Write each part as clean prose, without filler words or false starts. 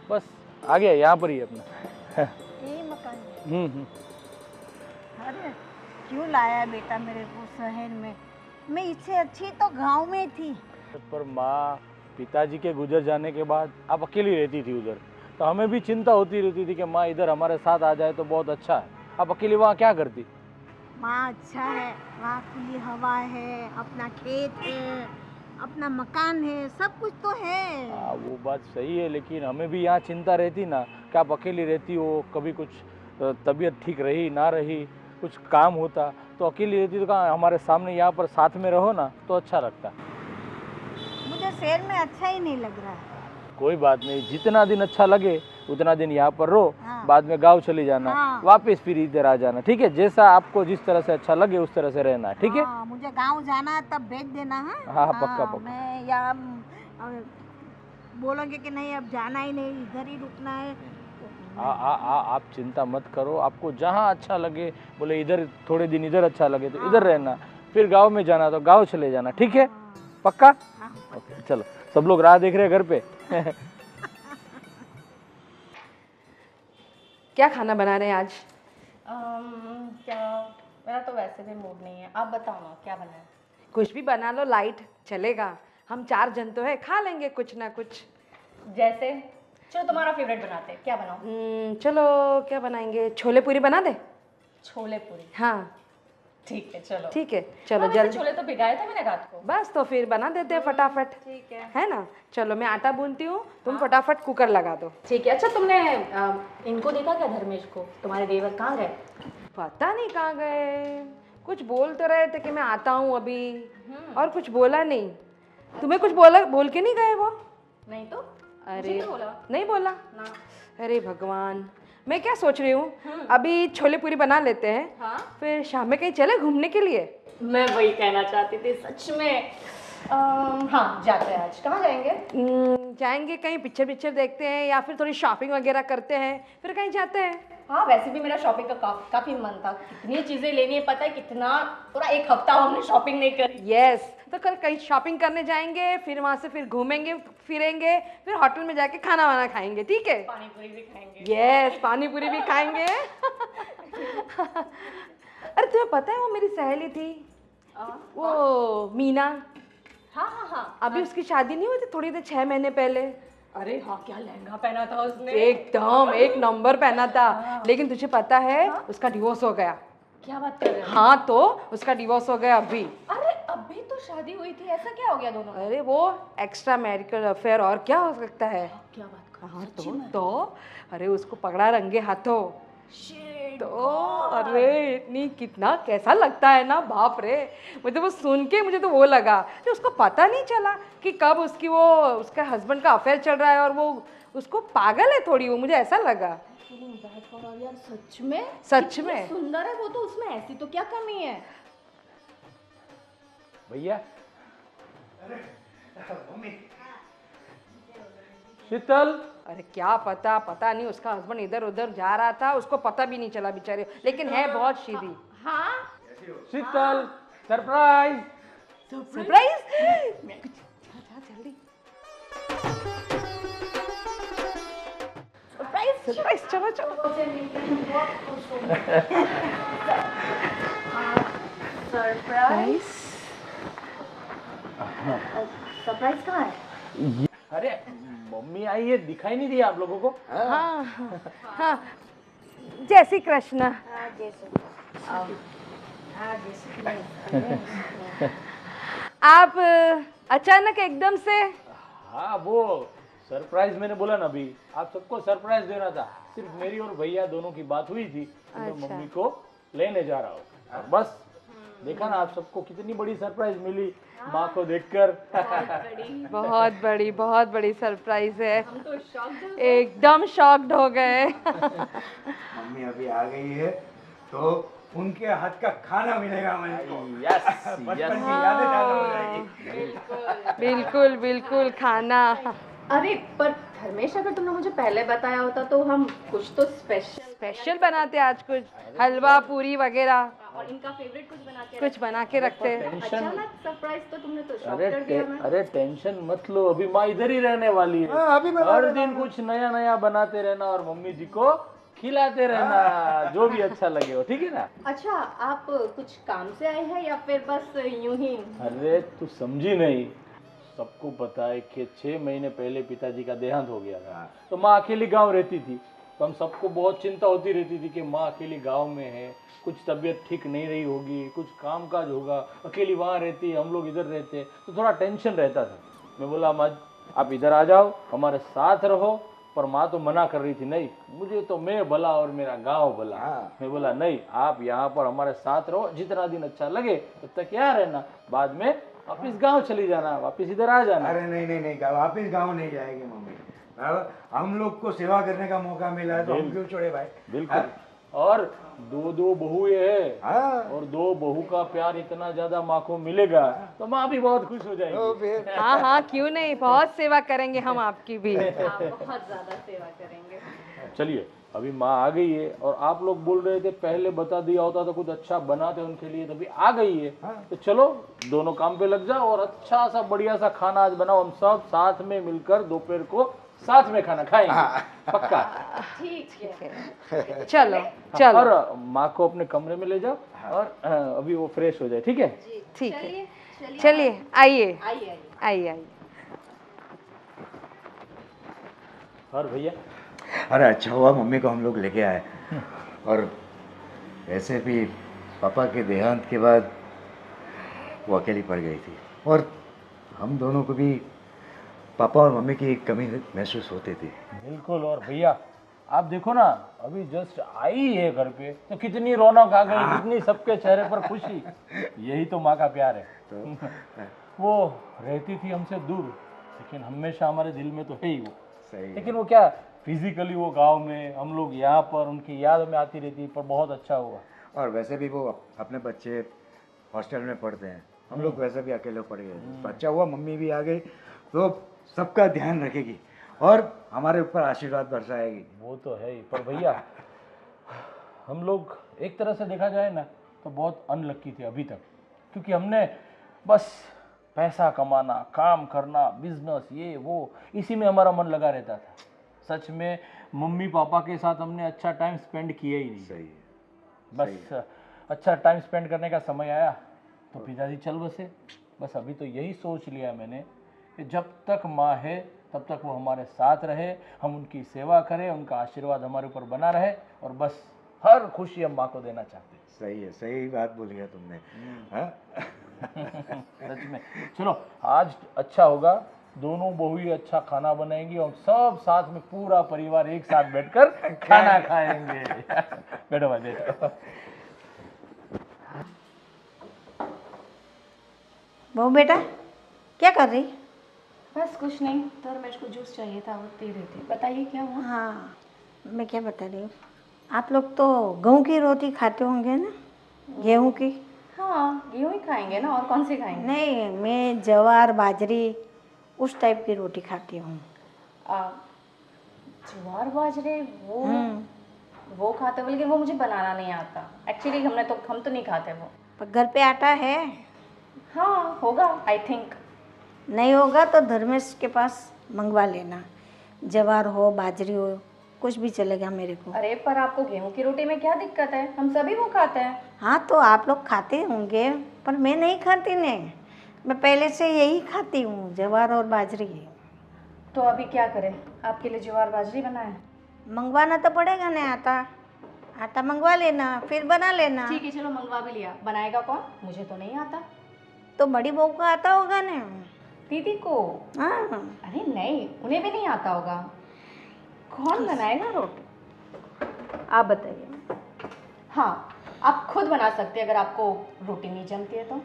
बस आ गया, यहाँ पर ही है अपना। यही मकान है। अरे क्यों लाया बेटा मेरे को शहर में? मैं इससे अच्छी तो गांव में थी। पर माँ, पिताजी के गुजर जाने के बाद आप अकेली रहती थी उधर, तो हमें भी चिंता होती रहती थी कि माँ इधर हमारे साथ आ जाए तो बहुत अच्छा है। आप अकेली वहाँ क्या करती? वहाँ अच्छा है, वहाँ खुली हवा है, अपना खेत है, अपना मकान है, सब कुछ तो है। हाँ वो बात सही है, लेकिन हमें भी यहाँ चिंता रहती ना कि आप अकेली रहती हो, कभी कुछ तबीयत ठीक रही ना रही, कुछ काम होता तो अकेली रहती तो कहाँ, हमारे सामने यहाँ पर साथ में रहो ना तो अच्छा लगता। मुझे शहर में अच्छा ही नहीं लग रहा है। कोई बात नहीं, जितना दिन अच्छा लगे उतना दिन यहाँ पर रहो। हाँ। बाद में गांव चले जाना। हाँ। वापस फिर इधर आ जाना, ठीक है? जैसा आपको जिस तरह से अच्छा लगे उस तरह से रहना, ठीक है? हाँ, मुझे गांव जाना है तब भेज देना। हाँ हाँ, पक्का पक्का। मैं यहाँ बोलोगे कि नहीं अब जाना ही नहीं, इधर ही रुकना है। आप चिंता मत करो, आपको जहाँ अच्छा लगे, बोले इधर थोड़े दिन इधर अच्छा लगे तो इधर रहना, फिर गांव में जाना तो गांव चले जाना, ठीक है? पक्का? ओके, चलो सब लोग राह देख रहे हैं घर पे। क्या खाना बना रहे हैं आज? क्या, मेरा तो वैसे भी मूड नहीं है, आप बताओ ना क्या बनाए। कुछ भी बना लो, लाइट चलेगा। हम 4 जन तो है, खा लेंगे कुछ ना कुछ। जैसे चलो तुम्हारा फेवरेट बनाते हैं, क्या बनाओ? चलो क्या बनाएंगे, छोले पूरी बना दे। छोले पूरी, हाँ ठीक है चलो। ठीक है, चलो हाँ, वैसे जल्दी। छोले तो भिगाए थे मैंने रात को। बस तो फिर बना देते हैं फटाफट, ठीक है ना? चलो मैं आटा गूंथती हूँ, तुम फटाफट कुकर लगा दो। ठीक है। अच्छा तुमने इनको देखा क्या, धर्मेश को? तुम्हारे देवर कहाँ गए? पता नहीं कहाँ गए, कुछ बोल तो रहे थे कि मैं आता हूँ अभी, और कुछ बोला नहीं। तुम्हें कुछ बोल के नहीं गए वो? नहीं तो अरे नहीं बोला। नहीं बोला ना। अरे भगवान, मैं क्या सोच रही हूँ, अभी छोले पूरी बना लेते हैं। हाँ? फिर शाम में कहीं चले घूमने के लिए। मैं वही कहना चाहती थी सच में। हाँ जाते हैं, आज कहाँ जाएंगे? जाएंगे कहीं, पिक्चर देखते हैं या फिर थोड़ी शॉपिंग वगैरह करते हैं, फिर कहीं जाते हैं। हाँ वैसे भी मेरा शॉपिंग का काफी मन था, कितनी चीजें लेनी है पता है, कितना पूरा एक हफ्ता हमने शॉपिंग नहीं करी। यस, तो कल कहीं शॉपिंग करने जाएंगे, फिर वहाँ से फिर घूमेंगे फिरेंगे, फिर होटल में जाके खाना वाना खाएंगे, ठीक है? पानी पूरी भी खाएंगे। यस, पानी पूरी भी खाएंगे। अरे तुम्हें पता है वो मेरी सहेली थी, वो मीना। हाँ हाँ हाँ। अभी उसकी शादी नहीं हुई थी थोड़ी देर 6 महीने पहले? अरे हाँ, क्या लहंगा पहना था उसने, एकदम एक नंबर पहना था। लेकिन तुझे पता है उसका डिवोर्स हो गया। क्या बात कर रहे हो? हाँ तो उसका डिवोर्स हो गया अभी। अरे अभी तो शादी हुई थी, ऐसा क्या हो गया दोनों में? अरे वो एक्स्ट्रा मैरिटल अफेयर, और क्या हो सकता है? क्या बात कर? हाँ तो अरे उसको पकड़ा रंगे हाथों। Shit, तो अरे इतनी, कितना कैसा लगता है ना, बाप रे। मुझे वो सुन के मुझे तो वो लगा कि उसको पता नहीं चला कि कब उसका हस्बैंड का अफेयर चल रहा है, और वो उसको पागल है थोड़ी, वो मुझे ऐसा लगा। यार सच में, सच कितनी में सुंदर है वो तो, उसमें ऐसी तो क्या कमी है? भैया, शीतल, अरे क्या पता नहीं, उसका हस्बैंड इधर उधर जा रहा था, उसको पता भी नहीं चला बेचारे, लेकिन है बहुत सीधी। हाँ शीतल, सरप्राइज। सरप्राइज? जल्दी सरप्राइज, चलो सरप्राइज। सरप्राइज कहाँ है? अरे मम्मी आई है, दिखाई नहीं दिया आप लोगों को? हाँ हाँ, जय श्री कृष्ण। आप अचानक एकदम से? हाँ वो सरप्राइज मैंने बोला ना अभी, आप सबको सरप्राइज देना था। सिर्फ मेरी और भैया दोनों की बात हुई थी, तो मैं मम्मी को लेने जा रहा हूँ। और बस देखा ना आप सबको कितनी बड़ी सरप्राइज मिली माँ को देखकर। बहुत बड़ी सरप्राइज है। हम तो शॉक्ड एकदम शॉक्ड हो गए। मम्मी अभी आ गई है तो उनके हाथ का खाना मिलेगा मुझे। यस बचपन की यादें ताजा हो जाएगी। बिल्कुल खाना। अरे पर धर्मेश, अगर तुमने मुझे पहले बताया होता तो हम कुछ तो स्पेशल स्पेशल बनाते आज, कुछ हलवा पूरी वगैरह। और इनका फेवरेट कुछ बना के कुछ बना के रखते हैं। टेंशन, अचानक सरप्राइज तो तुमने तो शॉक अरे कर दिया मैं। अरे टेंशन मत लो, अभी माँ इधर ही रहने वाली है। हाँ, अभी बना हर देना। दिन कुछ नया नया बनाते रहना और मम्मी जी को खिलाते रहना, जो भी अच्छा लगे हो, ठीक है ना। अच्छा, आप कुछ काम से आए हैं या फिर बस यूं ही? अरे तू समझी नहीं, सबको पता है कि 6 महीने पहले पिताजी का देहांत हो गया था, तो माँ अकेली गांव रहती थी। तो हम सबको बहुत चिंता होती रहती थी कि माँ अकेली गांव में है, कुछ तबीयत ठीक नहीं रही होगी, कुछ काम काज होगा, अकेली वहाँ रहती है, हम लोग इधर रहते हैं, तो थोड़ा टेंशन रहता था। मैं बोला माँ आप इधर आ जाओ, हमारे साथ रहो। पर माँ तो मना कर रही थी, नहीं मुझे तो मैं भला और मेरा गांव भला। मैं बोला नहीं, आप यहाँ पर हमारे साथ रहो, जितना दिन अच्छा लगे तब तक यहाँ रहना, बाद में वापिस गांव चली जाना, वापिस इधर आ जाना। अरे नहीं नहीं नहीं, वापिस गांव नहीं जाएगी मम्मी। हम लोग को सेवा करने का मौका मिला है तो हम क्यों छोड़े भाई। बिल्कुल। और दो बहुएं हैं, हाँ। और 2 बहू का प्यार इतना ज्यादा माँ को मिलेगा तो माँ भी बहुत खुश हो जाएगी। तो फिर हाँ हाँ, क्यों नहीं, बहुत सेवा करेंगे हम आपकी भी। आप बहुत ज्यादा सेवा करेंगे। चलिए, अभी माँ आ गई है, और आप लोग बोल रहे थे पहले बता दिया होता तो कुछ अच्छा बनाते उनके लिए, तभी आ गई है। तो चलो दोनों काम पे लग जाओ और अच्छा सा बढ़िया सा खाना आज बनाओ, हम सब साथ में मिलकर दोपहर को साथ में खाना खाएंगे, पक्का। ठीक है। चलो चलो, और माँ को अपने कमरे में ले जाओ, और अभी वो फ्रेश हो जाए, ठीक है। ठीक है, चलिए चलिए आइए आइए। आइए आइए। और भैया अरे अच्छा हुआ मम्मी को हम लोग लेके आए। और वैसे भी पापा के देहांत के बाद वो अकेली पड़ गई थी, और हम दोनों को भी पापा और मम्मी की कमी महसूस होती थी। बिल्कुल। और भैया आप देखो ना, अभी जस्ट आई है घर पे तो कितनी रौनक आ गई, कितनी सबके चेहरे पर खुशी। यही तो माँ का प्यार है। वो रहती थी हमसे दूर, लेकिन हमेशा हमारे दिल में तो है ही वो। सही है। लेकिन वो क्या, फिजिकली वो गांव में, हम लोग यहाँ पर, उनकी याद में आती रहती, पर बहुत अच्छा हुआ। और वैसे भी वो अपने बच्चे हॉस्टल में पढ़ते हैं, हम लोग वैसे भी अकेले पड़ गए, तो अच्छा हुआ मम्मी भी आ गई, तो सबका ध्यान रखेगी और हमारे ऊपर आशीर्वाद बरसाएगी। वो तो है ही। पर भैया हम लोग एक तरह से देखा जाए ना तो बहुत अनलक्की थे अभी तक, क्योंकि हमने बस पैसा कमाना, काम करना, बिजनेस, ये वो, इसी में हमारा मन लगा रहता था। सच में मम्मी पापा के साथ हमने अच्छा टाइम स्पेंड किया ही नहीं। सही है। बस अच्छा टाइम स्पेंड करने का समय आया तो पिताजी चल बसे। बस अभी तो यही सोच लिया मैंने कि जब तक माँ है तब तक वो हमारे साथ रहे, हम उनकी सेवा करें, उनका आशीर्वाद हमारे ऊपर बना रहे, और बस हर खुशी हम माँ को देना चाहते हैं। सही है, सही बात बोली है तुमने। हाँ? सच में। चलो आज अच्छा होगा, दोनों बहू ही अच्छा खाना बनाएंगी और सब साथ में पूरा परिवार एक साथ बैठकर खाना खाएंगे। बैठो भाई बैठो। बहू बेटा क्या कर रही? बस कुछ नहीं, धर्मेश को जूस चाहिए था, वो दे रही थी। बताइए क्या हुआ? हाँ, मैं क्या बता रही हूँ, आप लोग तो गेहूँ की रोटी खाते होंगे ना? गेहूँ की? हाँ, गेहूँ ही खाएंगे ना, और कौन सी खाएंगे? नहीं, मैं जवार बाजरी उस टाइप की रोटी खाती हूँ। ज्वार बाजरे वो खाते हो, लेकिन वो मुझे बनाना नहीं आता एक्चुअली। हम तो नहीं खाते वो। पर घर पे आटा है? हाँ होगा, आई थिंक। नहीं होगा तो धर्मेश के पास मंगवा लेना, जवार हो बाजरी हो कुछ भी चलेगा मेरे को। अरे पर आपको गेहूं की रोटी में क्या दिक्कत है? हम सभी वो खाते हैं। हाँ तो आप लोग खाते होंगे, पर मैं नहीं खाती ने, मैं पहले से यही खाती हूँ, जवार और बाजरी। तो अभी क्या करें? आपके लिए ज्वार बाजरी बनाए? मंगवाना तो पड़ेगा ना आटा, आटा मंगवा लेना फिर बना लेना। ठीक है, चलो मंगवा भी लिया। बनाएगा कौन? मुझे तो नहीं आता। तो बड़ी बहू को आता होगा ना? दीदी को? हाँ। अरे नहीं, उन्हें भी नहीं आता होगा। कौन बनाएगा रोटी? आप बताइए। हाँ, आप खुद बना सकते हैं अगर आपको रोटी नहीं जमती है तो।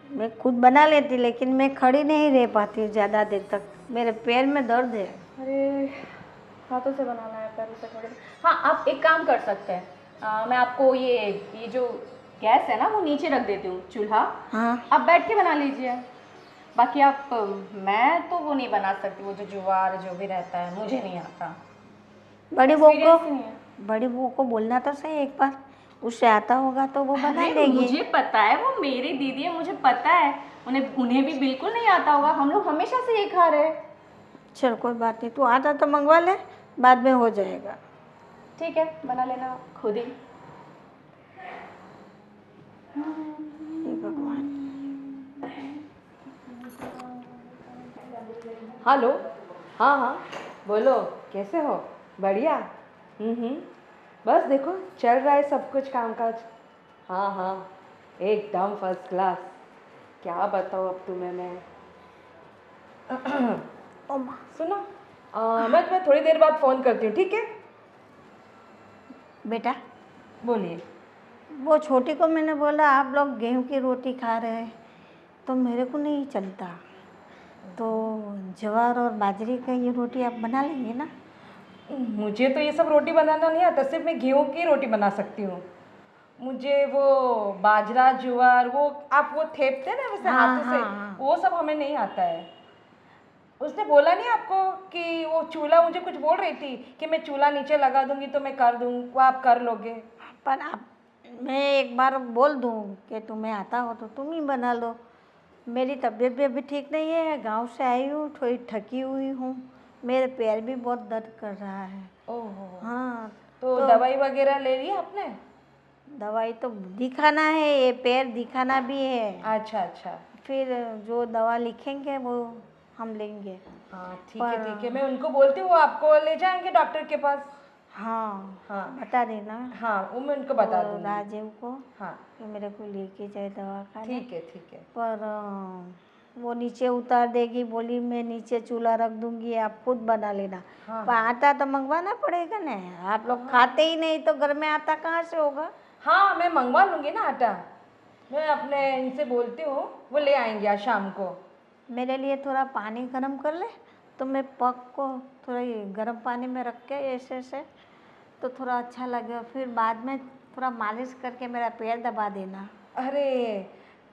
मैं खुद बना लेती, लेकिन मैं खड़ी नहीं रह पाती ज़्यादा देर तक, मेरे पैर में दर्द है। अरे हाथों से बनाना है, पैरों से थोड़ी। हाँ, आप एक काम कर सकते हैं, मैं आपको ये जो गैस है ना वो नीचे रख देती हूँ, चूल्हा। हाँ। आप बैठ के बना लीजिए। बाकी आप मैं तो वो नहीं बना सकती, वो जो ज्वार जो भी रहता है मुझे नहीं आता। बड़ी बहू Experience ही नहीं है। को, बड़ी बहू को बोलना तो सही एक बार, उसे आता होगा तो वो बना अरे लेगी। मुझे पता है, वो मेरी दीदी है, मुझे पता है। उन्हें उन्हें भी बिल्कुल नहीं आता होगा, हम लोग हमेशा से ये खा रहे हैं। चल कोई बात नहीं, तू आता तो मंगवा ले, बाद में हो जाएगा। ठीक है, बना लेना खुद ही। हे भगवान। हेलो। हाँ हाँ, बोलो कैसे हो? बढ़िया। बस देखो चल रहा है सब कुछ कामकाज। हाँ हाँ, एकदम फर्स्ट क्लास। क्या बताऊँ अब तुम्हें मैं। ओमा, सुनो, मैं तुम्हें थोड़ी देर बाद फ़ोन करती हूँ, ठीक है? बेटा बोलिए। वो छोटी को मैंने बोला आप लोग गेहूं की रोटी खा रहे हैं तो मेरे को नहीं चलता, तो ज्वार और बाजरे का ये रोटी आप बना लेंगे ना? मुझे तो ये सब रोटी बनाना नहीं आता, सिर्फ मैं गेहूं की रोटी बना सकती हूँ। मुझे वो बाजरा ज्वार वो आप वो थेपते ना वैसे हाँ, हाथों से, हाँ। वो सब हमें नहीं आता है। उसने बोला नहीं आपको कि वो चूल्हा, मुझे कुछ बोल रही थी कि मैं चूल्हा नीचे लगा दूंगी तो मैं कर दूँ, वो आप कर लोगे? पर आप, मैं एक बार बोल दूँ कि तुम्हें आता हो तो तुम ही बना लो। मेरी तबीयत भी अभी ठीक नहीं है, गांव से आई हूँ, थोड़ी थकी हुई हूँ, मेरे पैर भी बहुत दर्द कर रहा है। ओहो, हाँ तो दवाई वगैरह ले ली आपने? दवाई तो दिखाना है, ये पैर दिखाना भी है, अच्छा अच्छा। फिर जो दवा लिखेंगे वो हम लेंगे। हाँ ठीक है ठीक है, मैं उनको बोलती हूँ आपको ले जाएंगे डॉक्टर के पास। हाँ हाँ बता देना हाँ, वो मैं उनको बता वो दूँगी। राजीव को हाँ कि मेरे को लेके जाए दवा खाने। ठीक है ठीक है। पर वो नीचे उतार देगी, बोली मैं नीचे चूल्हा रख दूंगी, आप खुद बना लेना। हाँ पर आटा तो मंगवाना पड़ेगा ना, आप लोग खाते ही नहीं तो घर में आटा कहाँ से होगा? हाँ, मैं मंगवा लूँगी ना आटा, मैं अपने इनसे बोलती हूँ, वो ले आएंगे आज शाम को। मेरे लिए थोड़ा पानी गर्म कर ले, तो मैं पग को थोड़ा ये गर्म पानी में रख के ऐसे ऐसे तो थोड़ा अच्छा लगेगा, फिर बाद में थोड़ा मालिश करके मेरा पैर दबा देना। अरे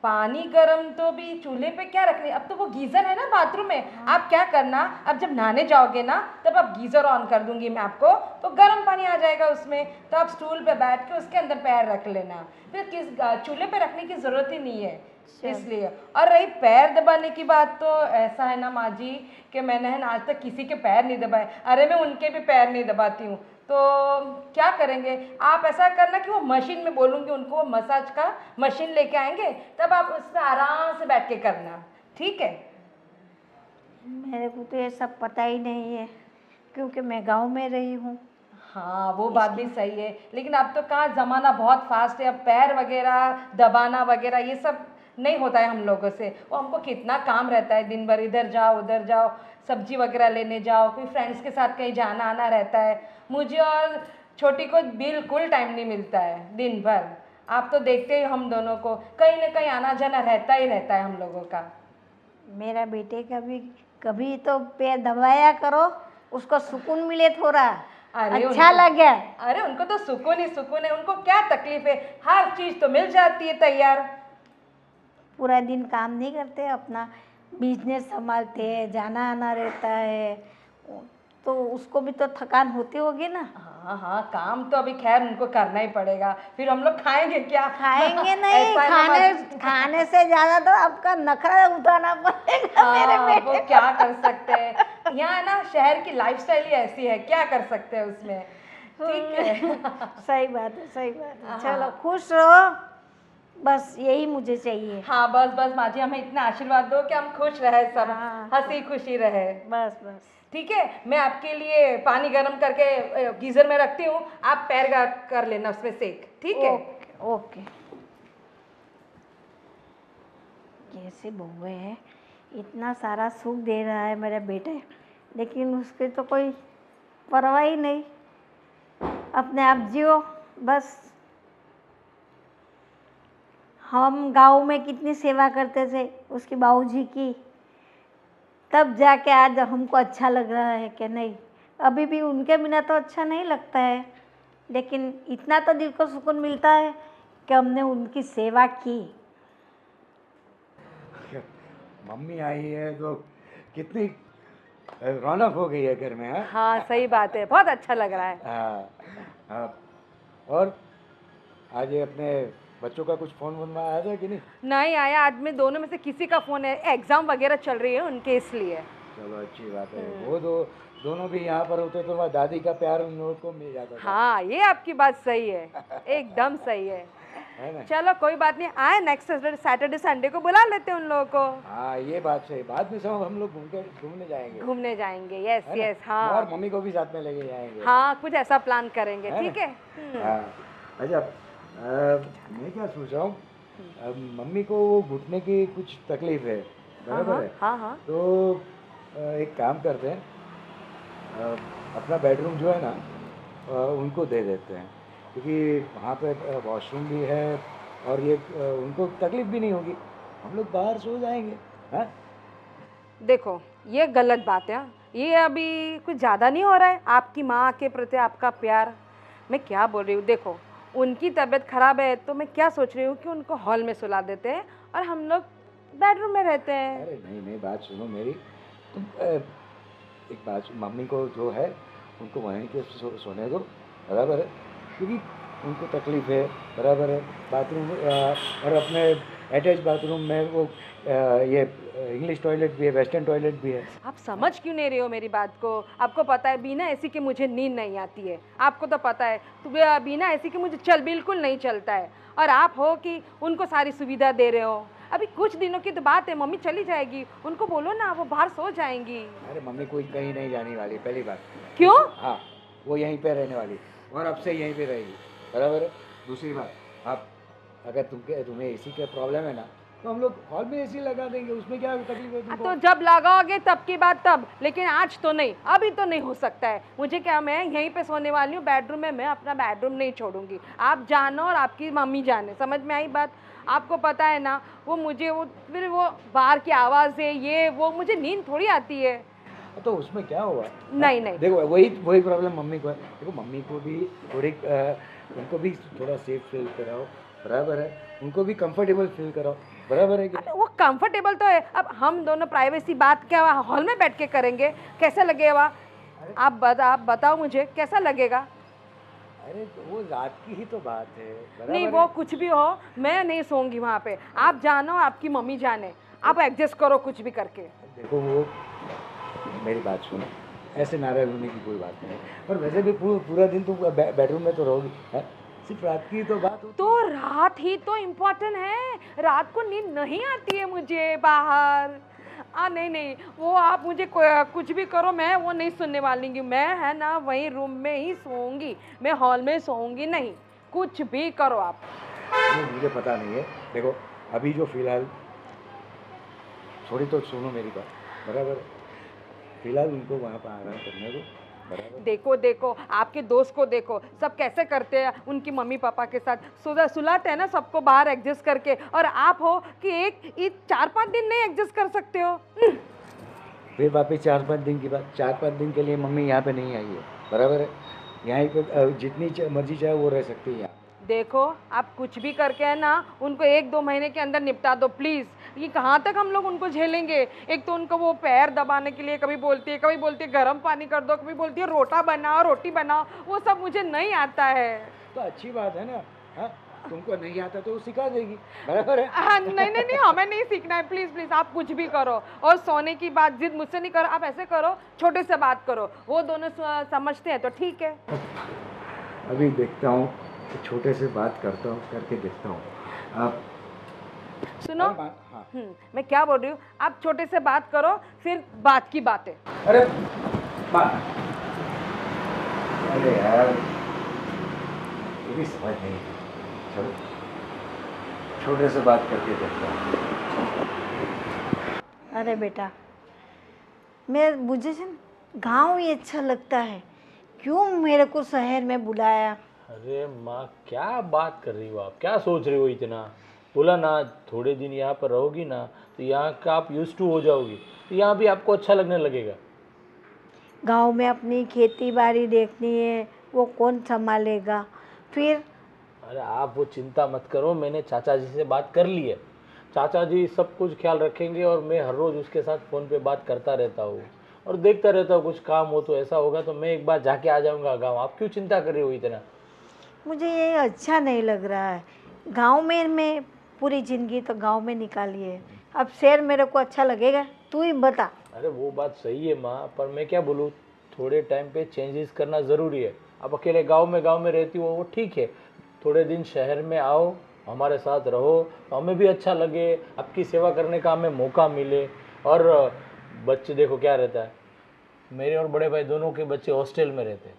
पानी गर्म तो भी चूल्हे पे क्या रखने, अब तो वो गीज़र है ना बाथरूम में। आप क्या करना, अब जब नहाने जाओगे ना तब आप गीज़र ऑन कर दूंगी मैं आपको, तो गर्म पानी आ जाएगा उसमें, तो आप स्टूल पे बैठ के उसके अंदर पैर रख लेना, फिर चूल्हे पे रखने की ज़रूरत ही नहीं है इसलिए। और रही पैर दबाने की बात, तो ऐसा है ना माँ जी कि मैंने है ना आज तक किसी के पैर नहीं दबाए। अरे मैं उनके भी पैर नहीं दबाती हूँ, तो क्या करेंगे आप, ऐसा करना कि वो मशीन में बोलूँगी उनको, वो मसाज का मशीन लेके आएंगे, तब आप उसमें आराम से बैठ के करना, ठीक है? मेरे को तो ये सब पता ही नहीं है क्योंकि मैं गांव में रही हूँ। हाँ वो बात भी सही है, लेकिन अब तो कहाँ ज़माना बहुत फास्ट है, अब पैर वगैरह दबाना वगैरह ये सब नहीं होता है हम लोगों से। वो हमको कितना काम रहता है, दिन भर इधर जाओ उधर जाओ, सब्जी वगैरह लेने जाओ, फिर फ्रेंड्स के साथ कहीं जाना आना रहता है। मुझे और छोटी को बिल्कुल टाइम नहीं मिलता है दिन भर। आप तो देखते ही हम दोनों को कहीं ना कहीं आना जाना रहता ही रहता है हम लोगों का। मेरा बेटे का भी कभी तो पैर दबाया करो, उसको सुकून मिले थोड़ा, अरे अच्छा लगे। अरे उनको तो सुकून ही सुकून है, उनको क्या तकलीफ है, हर चीज़ तो मिल जाती है तैयार। पूरा दिन काम नहीं करते, अपना बिजनेस संभालते हैं, जाना आना रहता है, तो उसको भी तो थकान होती होगी ना। हाँ हाँ, काम तो अभी खैर उनको करना ही पड़ेगा, फिर हम लोग खाएंगे क्या? खाएंगे नहीं, ऐसा है ना खाने बाजी। खाने से ज्यादा तो आपका नखरा उठाना पड़ेगा मेरे हाँ, बेटे वो को। क्या कर सकते हैं, यहाँ ना शहर की लाइफस्टाइल ही ऐसी है, क्या कर सकते हैं उसमें। ठीक है। सही बात है, सही बात है। हाँ। चलो खुश रहो, बस यही मुझे चाहिए। हाँ बस बस माँ जी, हमें इतना आशीर्वाद दो कि हम खुश रहे, सब हाँ। हंसी खुशी रहे। बस बस। ठीक है, मैं आपके लिए पानी गर्म करके गीजर में रखती हूँ, आप पैर कर लेना उसमें सेक, ठीक है? Okay okay. कैसे बहुए है, इतना सारा सुख दे रहा है मेरे बेटे, लेकिन उसकी तो कोई परवाह ही नहीं, अपने आप जियो बस। हम गांव में कितनी सेवा करते थे उसकी बाबूजी की, तब जाके आज हमको अच्छा लग रहा है कि नहीं, अभी भी उनके बिना तो अच्छा नहीं लगता है, लेकिन इतना तो दिल को सुकून मिलता है कि हमने उनकी सेवा की। मम्मी आई है तो कितनी रौनक हो गई है घर में। हाँ हाँ सही बात है, बहुत अच्छा लग रहा है। हाँ, हाँ। और आज ये अपने बच्चों का कुछ फ़ोन वोन आया था कि नहीं? नहीं आया, आज में दोनों में से किसी का फ़ोन है, एग्ज़ाम वगैरह चल रही है उनके, इसलिए। चलो अच्छी बात है। वो दोनों भी यहाँ पर होते तो हमारी दादी का प्यार उन लोगों को मिल जाता था। हाँ, ये आपकी बात सही है, एकदम सही है। है ना? चलो कोई बात नहीं, आए नेक्स्ट सैटरडे संडे को बुला लेते हैं उन लोगों को। हाँ ये बात सही। बाद में सब हम लोग घूमने जाएंगे। घूमने जाएंगे, यस है ना? यस, हाँ और मम्मी को भी साथ में लेके जाएंगे। हाँ, कुछ ऐसा प्लान करेंगे, है ना? ठीक है। हाँ। अच्छा, मैं क्या सोच रहा हूँ, मम्मी को वो घुटने की कुछ तकलीफ है, बराबर है? हाँ हाँ, तो एक काम करते हैं, अपना बेडरूम जो है ना उनको दे देते हैं, क्योंकि वहाँ पे वॉशरूम भी है और ये उनको तकलीफ भी नहीं होगी, हम लोग बाहर सो जाएंगे। हाँ देखो ये गलत बात है, ये अभी कुछ ज़्यादा नहीं हो रहा है? आपकी माँ के प्रति आपका प्यार, मैं क्या बोल रही हूँ, देखो उनकी तबीयत खराब है तो मैं क्या सोच रही हूँ कि उनको हॉल में सुला देते हैं और हम लोग बेडरूम में रहते हैं। अरे नहीं नहीं, बात सुनो मेरी, तुम एक बात, मम्मी को जो है उनको वहीं के सोने दो, बराबर है, क्योंकि उनको तकलीफ है, बराबर है। बाथरूम और अपने अटैच बाथरूम में वो ये इंग्लिश टॉयलेट भी है, वेस्टर्न टॉयलेट भी है। आप समझ क्यों नहीं रहे हो मेरी बात को? आपको पता है बिना एसी के मुझे नींद नहीं आती है, आपको तो पता है, तो बिना एसी के मुझे बिल्कुल नहीं चलता है। और आप हो कि उनको सारी सुविधा दे रहे हो। अभी कुछ दिनों की तो बात है, मम्मी चली जाएगी, उनको बोलो ना वो बाहर सो जाएंगी। अरे मम्मी कोई कहीं नहीं जाने वाली, पहली बात। क्यों? हाँ, वो यहीं पे रहने वाली और अब से यहीं पे रहेगी, बराबर है। दूसरी बात, आप अगर तुम्हें एसी का प्रॉब्लम है ना, तो हम लोग हॉल में एसी लगा देंगे, उसमें क्या तकलीफ है तुमको? तो जब लगाओगे तब की बात तब, लेकिन आज तो नहीं, अभी तो नहीं हो सकता है। मुझे क्या, मैं यहीं पे सोने वाली हूँ बेडरूम में, मैं अपना बेडरूम नहीं छोड़ूंगी। आप जानो और आपकी मम्मी जाने, समझ में आई बात? आपको पता है ना, वो मुझे वो फिर वो बाहर की आवाज़ है, ये वो, मुझे नींद थोड़ी आती है। तो उसमें क्या हुआ? नहीं नहीं, देखो वही प्रॉब्लम मम्मी को है। देखो मम्मी को भी थोड़ी उनको भी थोड़ा सेफ फील कराओ, बराबर है, उनको भी कंफर्टेबल फील कराओ, बराबर है कि? अरे वो कंफर्टेबल तो है, अब हम दोनों प्राइवेसी बात क्या हॉल में बैठ के करेंगे, कैसा लगेगा? आप बताओ मुझे कैसा लगेगा? अरे तो वो रात की ही तो बात है, बराबर नहीं है? वो कुछ भी हो, मैं नहीं सोऊंगी वहाँ पे। आप जानो, आपकी मम्मी जाने, आप एडजस्ट करो कुछ भी करके। देखो वो मेरी बात सुनो, ऐसे नाराज होने की कोई बात नहीं है। और वैसे भी पूरा दिन तुम बेडरूम में तो रहोगी, है? सिर्फ रात की तो बात होती तो रात ही तो इम्पोर्टेंट है, रात को नींद नहीं आती है मुझे बाहर। नहीं नहीं, वो आप मुझे कुछ भी करो, मैं वो नहीं सुनने वाली हूँ। मैं है ना वहीं रूम में ही सोऊंगी, मैं हॉल में सोऊंगी नहीं, कुछ भी करो आप। है। मुझे पता नहीं है। देखो अभी जो फिलहाल, थोड़ी तो सुनो मेरी बात, बराबर है, फिलहाल उनको वहाँ पर आराम करने दो, बराबर। देखो देखो, आपके दोस्त को देखो, सब कैसे करते हैं उनकी मम्मी पापा के साथ, सुलाते हैं ना सबको बाहर एडजस्ट करके, और आप हो कि एक 4-5 दिन नहीं एडजस्ट कर सकते हो। फिर वापस 4-5 दिन की बात, 4-5 दिन के लिए मम्मी यहाँ पे नहीं आई है, बराबर है। यहाँ पे जितनी मर्जी चाहे वो रह सकती है यहाँ। देखो आप कुछ भी करके है ना, उनको 1-2 महीने के अंदर निपटा दो प्लीज़। ये कहाँ तक हम लोग उनको झेलेंगे? एक तो उनको वो पैर दबाने के लिए कभी बोलती है गर्म पानी कर दो, कभी बोलती है रोटी बनाओ, वो सब मुझे नहीं आता है। तो अच्छी बात है ना, हाँ? तुमको नहीं आता तो वो सिखा देगी, बराबर है। नहीं नहीं नहीं, हमें नहीं सीखना है, प्लीज़ प्लीज़ आप कुछ भी करो। और सोने की बात जिद मुझसे नहीं करो, आप ऐसे करो, छोटे से बात करो, वो दोनों समझते हैं तो ठीक है। अभी देखता हूँ, छोटे से बात करता हूँ, करके देखता हूँ। आप सुनो, हाँ। मैं क्या बोल रही हूँ, आप छोटे से बात करो, फिर बात की बातें। अरे अरे यार, ये भी समझ नहीं। चलो छोटे से बात करके देखता हूँ। अरे बेटा, मुझे गांव ही अच्छा लगता है, क्यों मेरे को शहर में बुलाया? अरे माँ क्या बात कर रही हो आप, क्या सोच रही हो इतना? बोला ना थोड़े दिन यहाँ पर रहोगी ना तो यहाँ का आप यूज टू हो जाओगी, तो यहाँ भी आपको अच्छा लगने लगेगा। गांव में अपनी खेती बाड़ी देखनी है, वो कौन संभालेगा फिर? अरे आप वो चिंता मत करो, मैंने चाचा जी से बात कर ली है, चाचा जी सब कुछ ख्याल रखेंगे और मैं हर रोज़ उसके साथ फ़ोन पे बात करता रहता हूँ और देखता रहता हूँ, कुछ काम हो तो ऐसा होगा तो मैं एक बार जाके आ जाऊँगा गाँव। आप क्यों चिंता कर रही हो इतना? मुझे ये अच्छा नहीं लग रहा है। गांव में मैं पूरी ज़िंदगी तो गांव में निकाली है, अब शहर मेरे को अच्छा लगेगा? तू ही बता। अरे वो बात सही है माँ, पर मैं क्या बोलूँ, थोड़े टाइम पे चेंजेस करना ज़रूरी है। अब अकेले गांव में रहती हो वो ठीक है, थोड़े दिन शहर में आओ, हमारे साथ रहो, तो हमें भी अच्छा लगे, आपकी सेवा करने का हमें मौका मिले। और बच्चे देखो क्या रहता है, मेरे और बड़े भाई दोनों के बच्चे हॉस्टल में रहते हैं,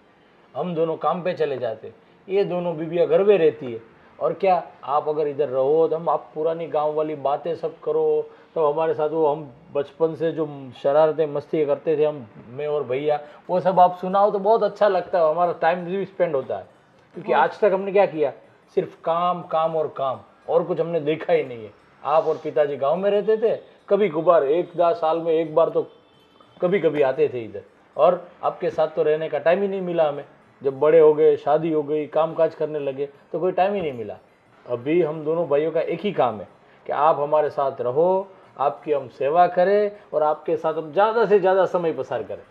हम दोनों काम पे चले जाते, ये दोनों बीबियाँ घर में रहती है। और क्या, आप अगर इधर रहो तो हम आप पुरानी गांव वाली बातें सब करो, तो हमारे साथ वो हम बचपन से जो शरारतें मस्ती करते थे हम, मैं और भैया, वो सब आप सुनाओ तो बहुत अच्छा लगता है, हमारा टाइम भी स्पेंड होता है। क्योंकि आज तक हमने क्या किया, सिर्फ काम काम और काम, और कुछ हमने देखा ही नहीं है। आप और पिताजी गांव में रहते थे, कभी कभार एक 10 साल में एक बार तो कभी कभी आते थे इधर, और आपके साथ तो रहने का टाइम ही नहीं मिला हमें। जब बड़े हो गए, शादी हो गई, काम काज करने लगे, तो कोई टाइम ही नहीं मिला। अभी हम दोनों भाइयों का एक ही काम है कि आप हमारे साथ रहो, आपकी हम सेवा करें, और आपके साथ हम ज़्यादा से ज़्यादा समय पसार करें।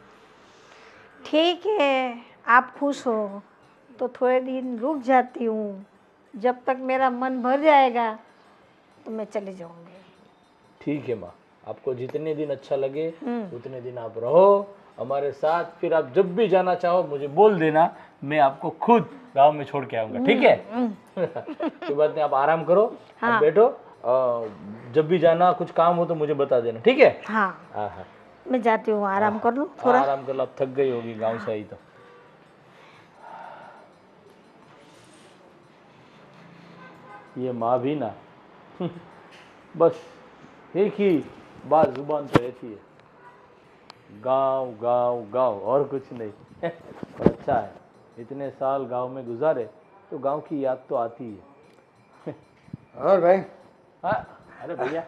ठीक है, आप खुश हो तो थोड़े दिन रुक जाती हूँ, जब तक मेरा मन भर जाएगा तो मैं चली जाऊँगी। ठीक है माँ, आपको जितने दिन अच्छा लगे उतने दिन आप रहो हमारे साथ, फिर आप जब भी जाना चाहो मुझे बोल देना, मैं आपको खुद गांव में छोड़ के आऊँगा, ठीक है? कोई बात नहीं, आप आराम करो, आप बैठो, जब भी जाना कुछ काम हो तो मुझे बता देना, ठीक है? हाँ हाँ हाँ, मैं जाती हूँ, आराम कर लूँ थोड़ा। आराम कर लो, आप थक गई होगी गांव से आई तो। ये माँ भी ना बस एक ही बात जुबान पे रहती है, गांव गांव गांव, और कुछ नहीं। पर अच्छा है, इतने साल गांव में गुजारे तो गांव की याद तो आती है। और भाई हाँ, अरे भैया,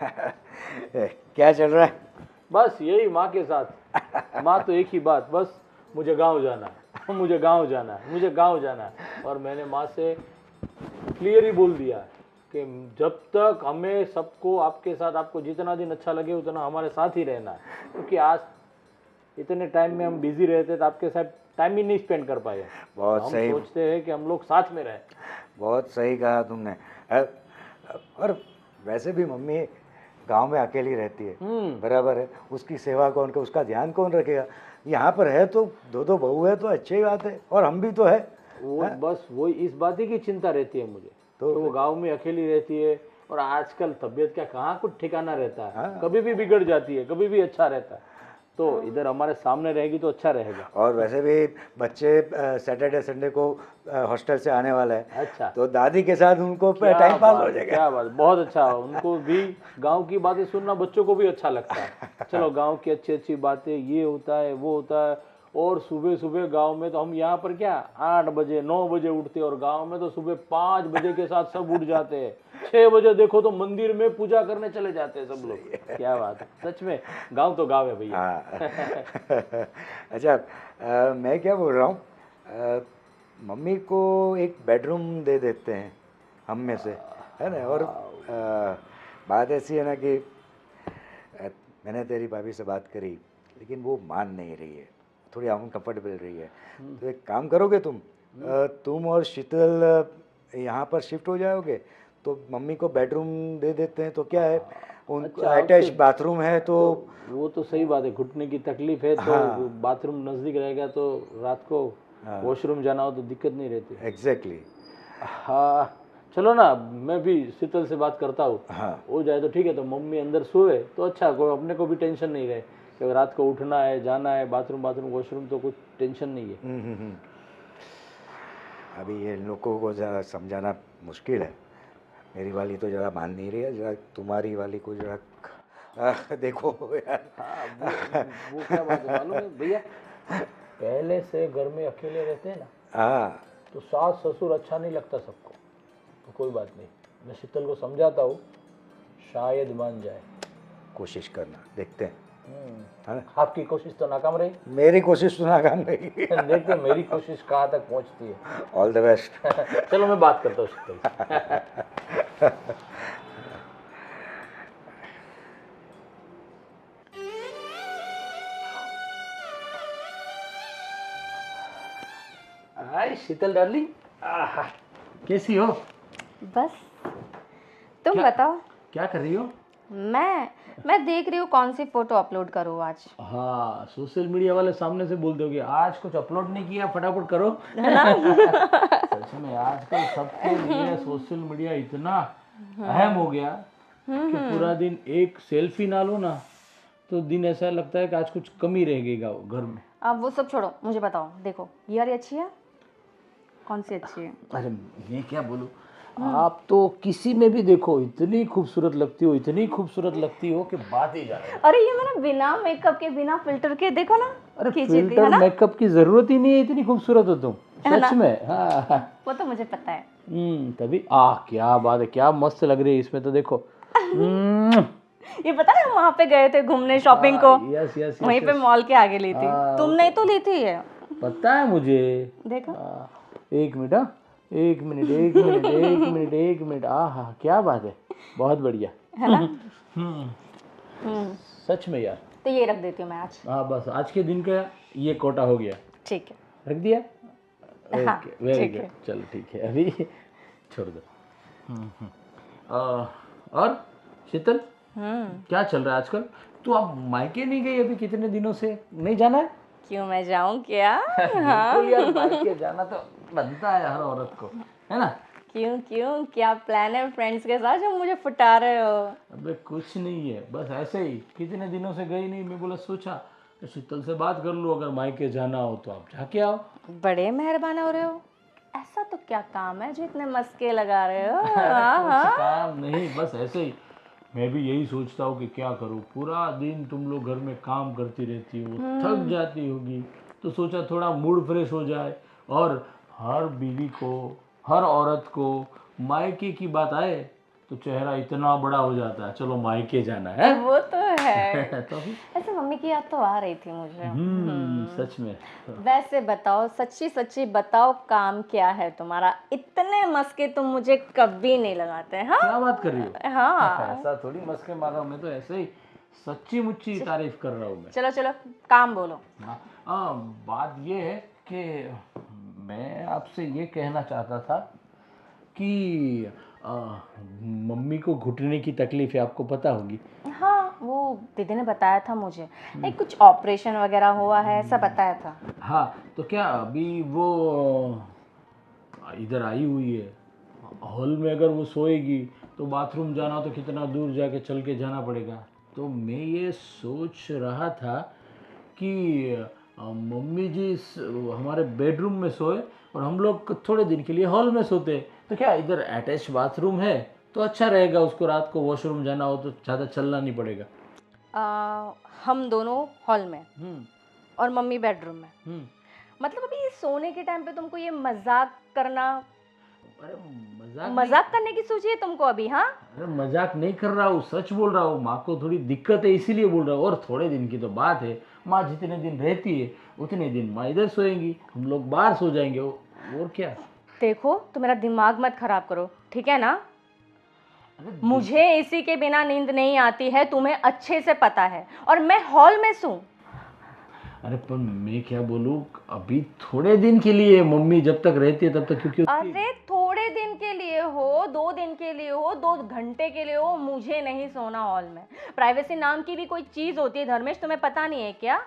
क्या चल रहा है? बस यही माँ के साथ, माँ तो एक ही बात, बस मुझे गांव जाना है, मुझे गांव जाना है, मुझे गांव जाना है। और मैंने माँ से क्लियर ही बोल दिया है कि जब तक हमें सबको आपके साथ, आपको जितना दिन अच्छा लगे उतना हमारे साथ ही रहना है। क्योंकि आज इतने टाइम में हम बिजी रहते तो आपके साथ टाइम ही नहीं स्पेंड कर पाए। बहुत हम सही, सोचते हैं कि हम लोग साथ में रहें। बहुत सही कहा तुमने। और वैसे भी मम्मी गांव में अकेली रहती है, बराबर है, उसकी सेवा कौन कर, उसका ध्यान कौन रखेगा? यहाँ पर है तो दो दो बहू है तो अच्छी बात है, और हम भी तो है। वो बस वही इस बात ही की चिंता रहती है मुझे, तो वो गांव में अकेली रहती है, और आजकल तबीयत का कहाँ कुछ ठिकाना रहता है, कभी भी बिगड़ जाती है, कभी भी अच्छा रहता है। तो इधर हमारे सामने रहेगी तो अच्छा रहेगा। और वैसे भी बच्चे सैटरडे संडे को हॉस्टल से आने वाला है, अच्छा, तो दादी के साथ उनको टाइम पास हो जाएगा। क्या बात, बहुत अच्छा, उनको भी गांव की बातें सुनना बच्चों को भी अच्छा लगता है। चलो, गांव की अच्छी अच्छी बातें, ये होता है वो होता है। और सुबह सुबह गांव में तो हम यहाँ पर क्या 8 बजे 9 बजे उठते, और गांव में तो सुबह 5 बजे के साथ सब उठ जाते हैं। 6 बजे देखो तो मंदिर में पूजा करने चले जाते हैं सब लोग। क्या बात है, सच में गांव तो गांव है भैया। हाँ। अच्छा, मैं क्या बोल रहा हूँ, मम्मी को एक बेडरूम दे देते हैं हम में से, है ना? और बात ऐसी है ना कि मैंने तेरी भाभी से बात करी, लेकिन वो मान नहीं रही है, थोड़ी अनकम्फर्टेबल रही है। तो एक काम करोगे तुम और शीतल यहाँ पर शिफ्ट हो जाओगे, तो मम्मी को बेडरूम दे देते हैं, तो क्या है, उनको अटैच बाथरूम है, तो वो तो सही बात है, घुटने की तकलीफ है तो बाथरूम नजदीक रहेगा, तो रात को वॉशरूम जाना हो तो दिक्कत नहीं रहती। एग्जैक्टली। हाँ, चलो ना, मैं भी शीतल से बात करता हूँ। हाँ, हो जाए तो ठीक है, तो मम्मी अंदर सोए तो अच्छा, कोई अपने को भी टेंशन नहीं रहे कि रात को उठना है, जाना है, बाथरूम वॉशरूम, तो कुछ टेंशन नहीं है। अभी ये लोगों को ज़रा समझाना मुश्किल है। मेरी वाली तो ज़रा मान नहीं रही है, ज़रा तुम्हारी वाली को ज़रा देखो यार। हाँ, वो क्या बात है मालूम है भैया, पहले से घर में अकेले रहते हैं ना, हाँ, तो सास ससुर अच्छा नहीं लगता सबको। तो कोई बात नहीं, मैं शीतल को समझाता हूँ, शायद मान जाए। कोशिश करना, देखते हैं। हाँ? आपकी कोशिश तो नाकाम रही, मेरी कोशिश तो नाकाम रही। देखते हैं मेरी कोशिश कहाँ तक पहुँचती है। All the best. चलो, मैं बात करता हूँ शीतल से। हाय शीतल डार्लिंग, कैसी हो? बस तुम क्या? बताओ। क्या कर रही हो? मैं देख रही हूँ कौन सी फोटो अपलोड करूँ आज। हाँ, सोशल मीडिया वाले सामने से बोल दोगे आज कुछ अपलोड नहीं किया, फटाफट करो। है ना? सच में आजकल सबके लिए सोशल मीडिया इतना अहम हो गया कि पूरा दिन एक सेल्फी ना लो ना तो दिन ऐसा लगता है कि आज कुछ कमी रह गई घर में। अब वो सब छोड़ो, मुझे बताओ। देखो ये वाली अच्छी है, कौन सी अच्छी है? अरे मैं क्या बोलूं, आप तो किसी में भी देखो इतनी खूबसूरत लगती हो, इतनी खूबसूरत लगती हो कि बात ही जाने। अरे ये मैंने बिना मेकअप के, बिना फिल्टर के, देखो ना, अरे खींची थी, है फिल्टर ना? मेकअप की जरूरत ही नहीं है, इतनी खूबसूरत हो तुम सच में। हाँ वो तो मुझे पता है। तभी क्या बात है, क्या मस्त लग रही है इसमें तो देखो। ये पता है हम वहाँ पे गए थे घूमने शॉपिंग को, यस यस वहीं पे मॉल के आगे ली थी। तुमने ही तो ली थी ये। पता है मुझे। देखो एक मिनट, हाँ, एक मिनट एक मिनट एक मिनट एक मिनट। हाँ क्या बात है, बहुत बढ़िया है ना? सच में यार। तो ये रख देती हूँ मैं आज। हाँ बस आज के दिन का ये कोटा हो गया। ठीक है। रख दिया? हाँ, ओके वेरी ठीक गुड। है। चलो ठीक है, अभी छोड़ दो। और शीतल क्या चल रहा है आजकल? तू अब मायके नहीं गई अभी कितने दिनों से? नहीं जाना है? क्यों, मैं जाऊँ क्या? बिल्कुल यार, मायके जाना तो बनता है हर औरत को, है ना? क्यों क्यों, क्या प्लान है फ्रेंड्स के साथ जो मुझे फुटा रहे हो? अबे कुछ नहीं है, बस ऐसे ही कितने दिनों से गई नहीं, मैं बोला सोचा तो शीतल से बात कर लूँ, अगर मायके जाना हो तो आप जाके आओ। बड़े मेहरबान हो रहे हो। ऐसा तो क्या काम है जो इतने मस्के लगा रहे हो? कुछ काम नहीं, बस ऐसे ही। मैं भी यही सोचता हूँ कि क्या करूँ, पूरा दिन तुम लोग घर में काम करती रहती हो, थक जाती होगी, तो सोचा थोड़ा मूड फ्रेश हो जाए। और हर बीवी को, हर औरत को मायके की बात आए तो चेहरा इतना बड़ा हो जाता है, चलो मायके जाना है। वो तो है। तो अभी ऐसे मम्मी की याद तो आ रही थी मुझे। सच में। वैसे बताओ, सच्ची सच्ची बताओ, काम क्या है तुम्हारा? इतने मस्के तुम मुझे कभी नहीं लगाते। हाँ क्या बात कर रही हो? हाँ, ऐसा थोड़ी मस्के मार रहा हूँ मैं, तो ऐसे ही सच्ची मुच्ची तारीफ कर रहा हूँ मैं। चलो चलो काम बोलो। बात ये है कि मैं आपसे ये कहना चाहता था कि मम्मी को घुटने की तकलीफ है, आपको पता होगी। हाँ, वो दीदी ने बताया था मुझे, नहीं कुछ ऑपरेशन वगैरह हुआ है ऐसा बताया था। हाँ तो क्या अभी वो इधर आई हुई है हॉल में, अगर वो सोएगी तो बाथरूम जाना हो तो कितना दूर जाके चल के जाना पड़ेगा। तो मैं ये सोच रहा था कि मम्मी जी हमारे बेडरूम में सोए और हम लोग थोड़े दिन के लिए हॉल में सोते। तो क्या इधर अटैच बाथरूम है तो अच्छा रहेगा, उसको रात को वॉशरूम जाना हो तो ज़्यादा चलना नहीं पड़ेगा। हम दोनों हॉल में और मम्मी बेडरूम में। मतलब अभी ये सोने के टाइम पे तुमको ये मजाक करना, अरे मजाक मजाक करने की सोची है तुमको अभी? हाँ, अरे मजाक नहीं कर रहा हूँ, सच बोल रहा हूँ। माँ को थोड़ी दिक्कत है इसीलिए बोल रहा हूँ, और थोड़े दिन की तो बात है। माँ जितने दिन रहती है उतने दिन माँ इधर सोएंगी, हम लोग बाहर सो जाएंगे, और क्या। देखो तो मेरा दिमाग मत खराब करो, ठीक है ना? मुझे इसी के बिना नींद नहीं आती है, तुम्हें अच्छे से पता है, और मैं हॉल में सो। अरे पर मैं क्या बोलूँ, अभी थोड़े दिन के लिए मम्मी जब तक रहती है तब तक, क्योंकि अरे थोड़े दिन के लिए हो, 2 दिन के लिए हो, 2 घंटे के लिए हो, मुझे नहीं सोना हॉल में। प्राइवेसी नाम की भी कोई चीज होती है धर्मेश, तुम्हें पता नहीं है क्या?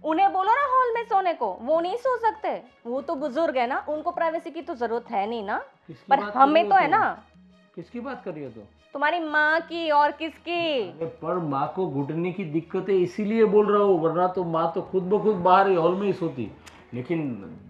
उन्हें बोलो ना हॉल में सोने को, वो नहीं सो सकते, वो तो बुजुर्ग है ना, उनको प्राइवेसी की तो जरूरत है नहीं ना। किसकी पर बात कर हमें रही तो हो है तुम? ना। किसकी बात कर रही हो तो? तुम्हारी माँ की, और किसकी? अरे पर माँ को घुटने की दिक्कत है इसीलिए बोल रहा हूँ, वरना तो माँ तो खुद ब खुद बाहर ही हॉल में ही सोती। लेकिन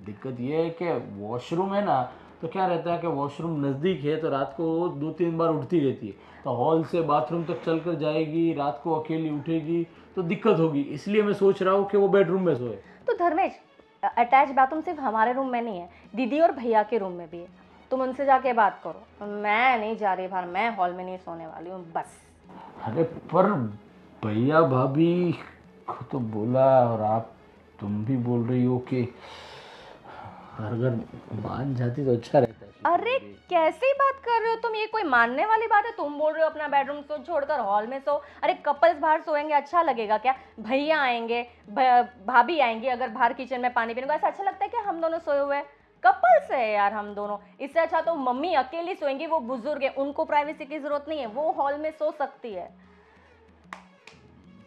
दिक्कत ये है कि वॉशरूम है ना, तो क्या रहता है कि वॉशरूम नज़दीक है तो रात को वो 2-3 बार उठती रहती है, तो हॉल से बाथरूम तक चल कर जाएगी, रात को अकेली उठेगी तो दिक्कत होगी। इसलिए मैं सोच रहा हूँ कि वो बेडरूम में सोए। तो धर्मेश, अटैच बाथरूम सिर्फ हमारे रूम में नहीं है, दीदी और भैया के रूम में भी है। तुम उनसे जाके बात करो, मैं नहीं जा रही बाहर, मैं हॉल में नहीं सोने वाली हूँ बस। अरे पर भैया भाभी को तो बोला, और तुम भी बोल रही हो कि अगर मान जाती तो अच्छा रहता है। अरे कैसी बात कर रहे हो तुम, ये कोई मानने वाली बात है? तुम बोल रहे हो अपना बेडरूम सो छोड़कर हॉल में सो। अरे कपल्स बाहर सोएंगे, अच्छा लगेगा क्या? भैया आएंगे, भाभी आएंगी, अगर बाहर किचन में पानी पीने को, ऐसा अच्छा लगता है क्या हम दोनों सोए हुए? कपल्स है यार हम दोनों। इससे अच्छा तो मम्मी अकेली सोएंगी, वो बुजुर्ग है, उनको प्राइवेसी की जरूरत नहीं है, वो हॉल में सो सकती है।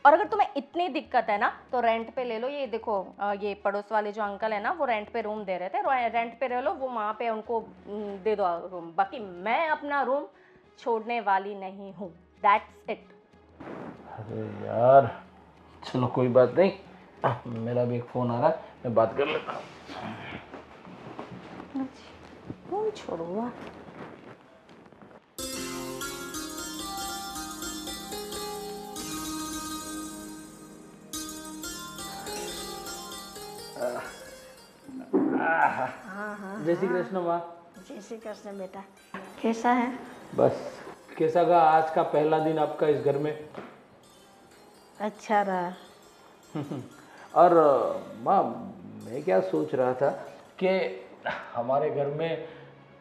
और अगर तुम्हें इतनी दिक्कत है ना तो रेंट पे ले लो। ये देखो ये पड़ोस वाले जो अंकल है ना, वो रेंट पे रूम दे रहे थे, रेंट पे ले लो, वो वहाँ पे उनको दे दो रूम। बाकी मैं अपना रूम छोड़ने वाली नहीं हूँ, दैट्स इट। अरे यार चलो कोई बात नहीं, मेरा भी एक फ़ोन आ रहा है, मैं बात कर लेता हूँ। कौन छोड़ूंगा? जय श्री कृष्ण माँ। जय श्री कृष्ण बेटा, कैसा है? बस कैसा गा आज का पहला दिन आपका इस घर में? अच्छा रहा। और माँ मैं क्या सोच रहा था कि हमारे घर में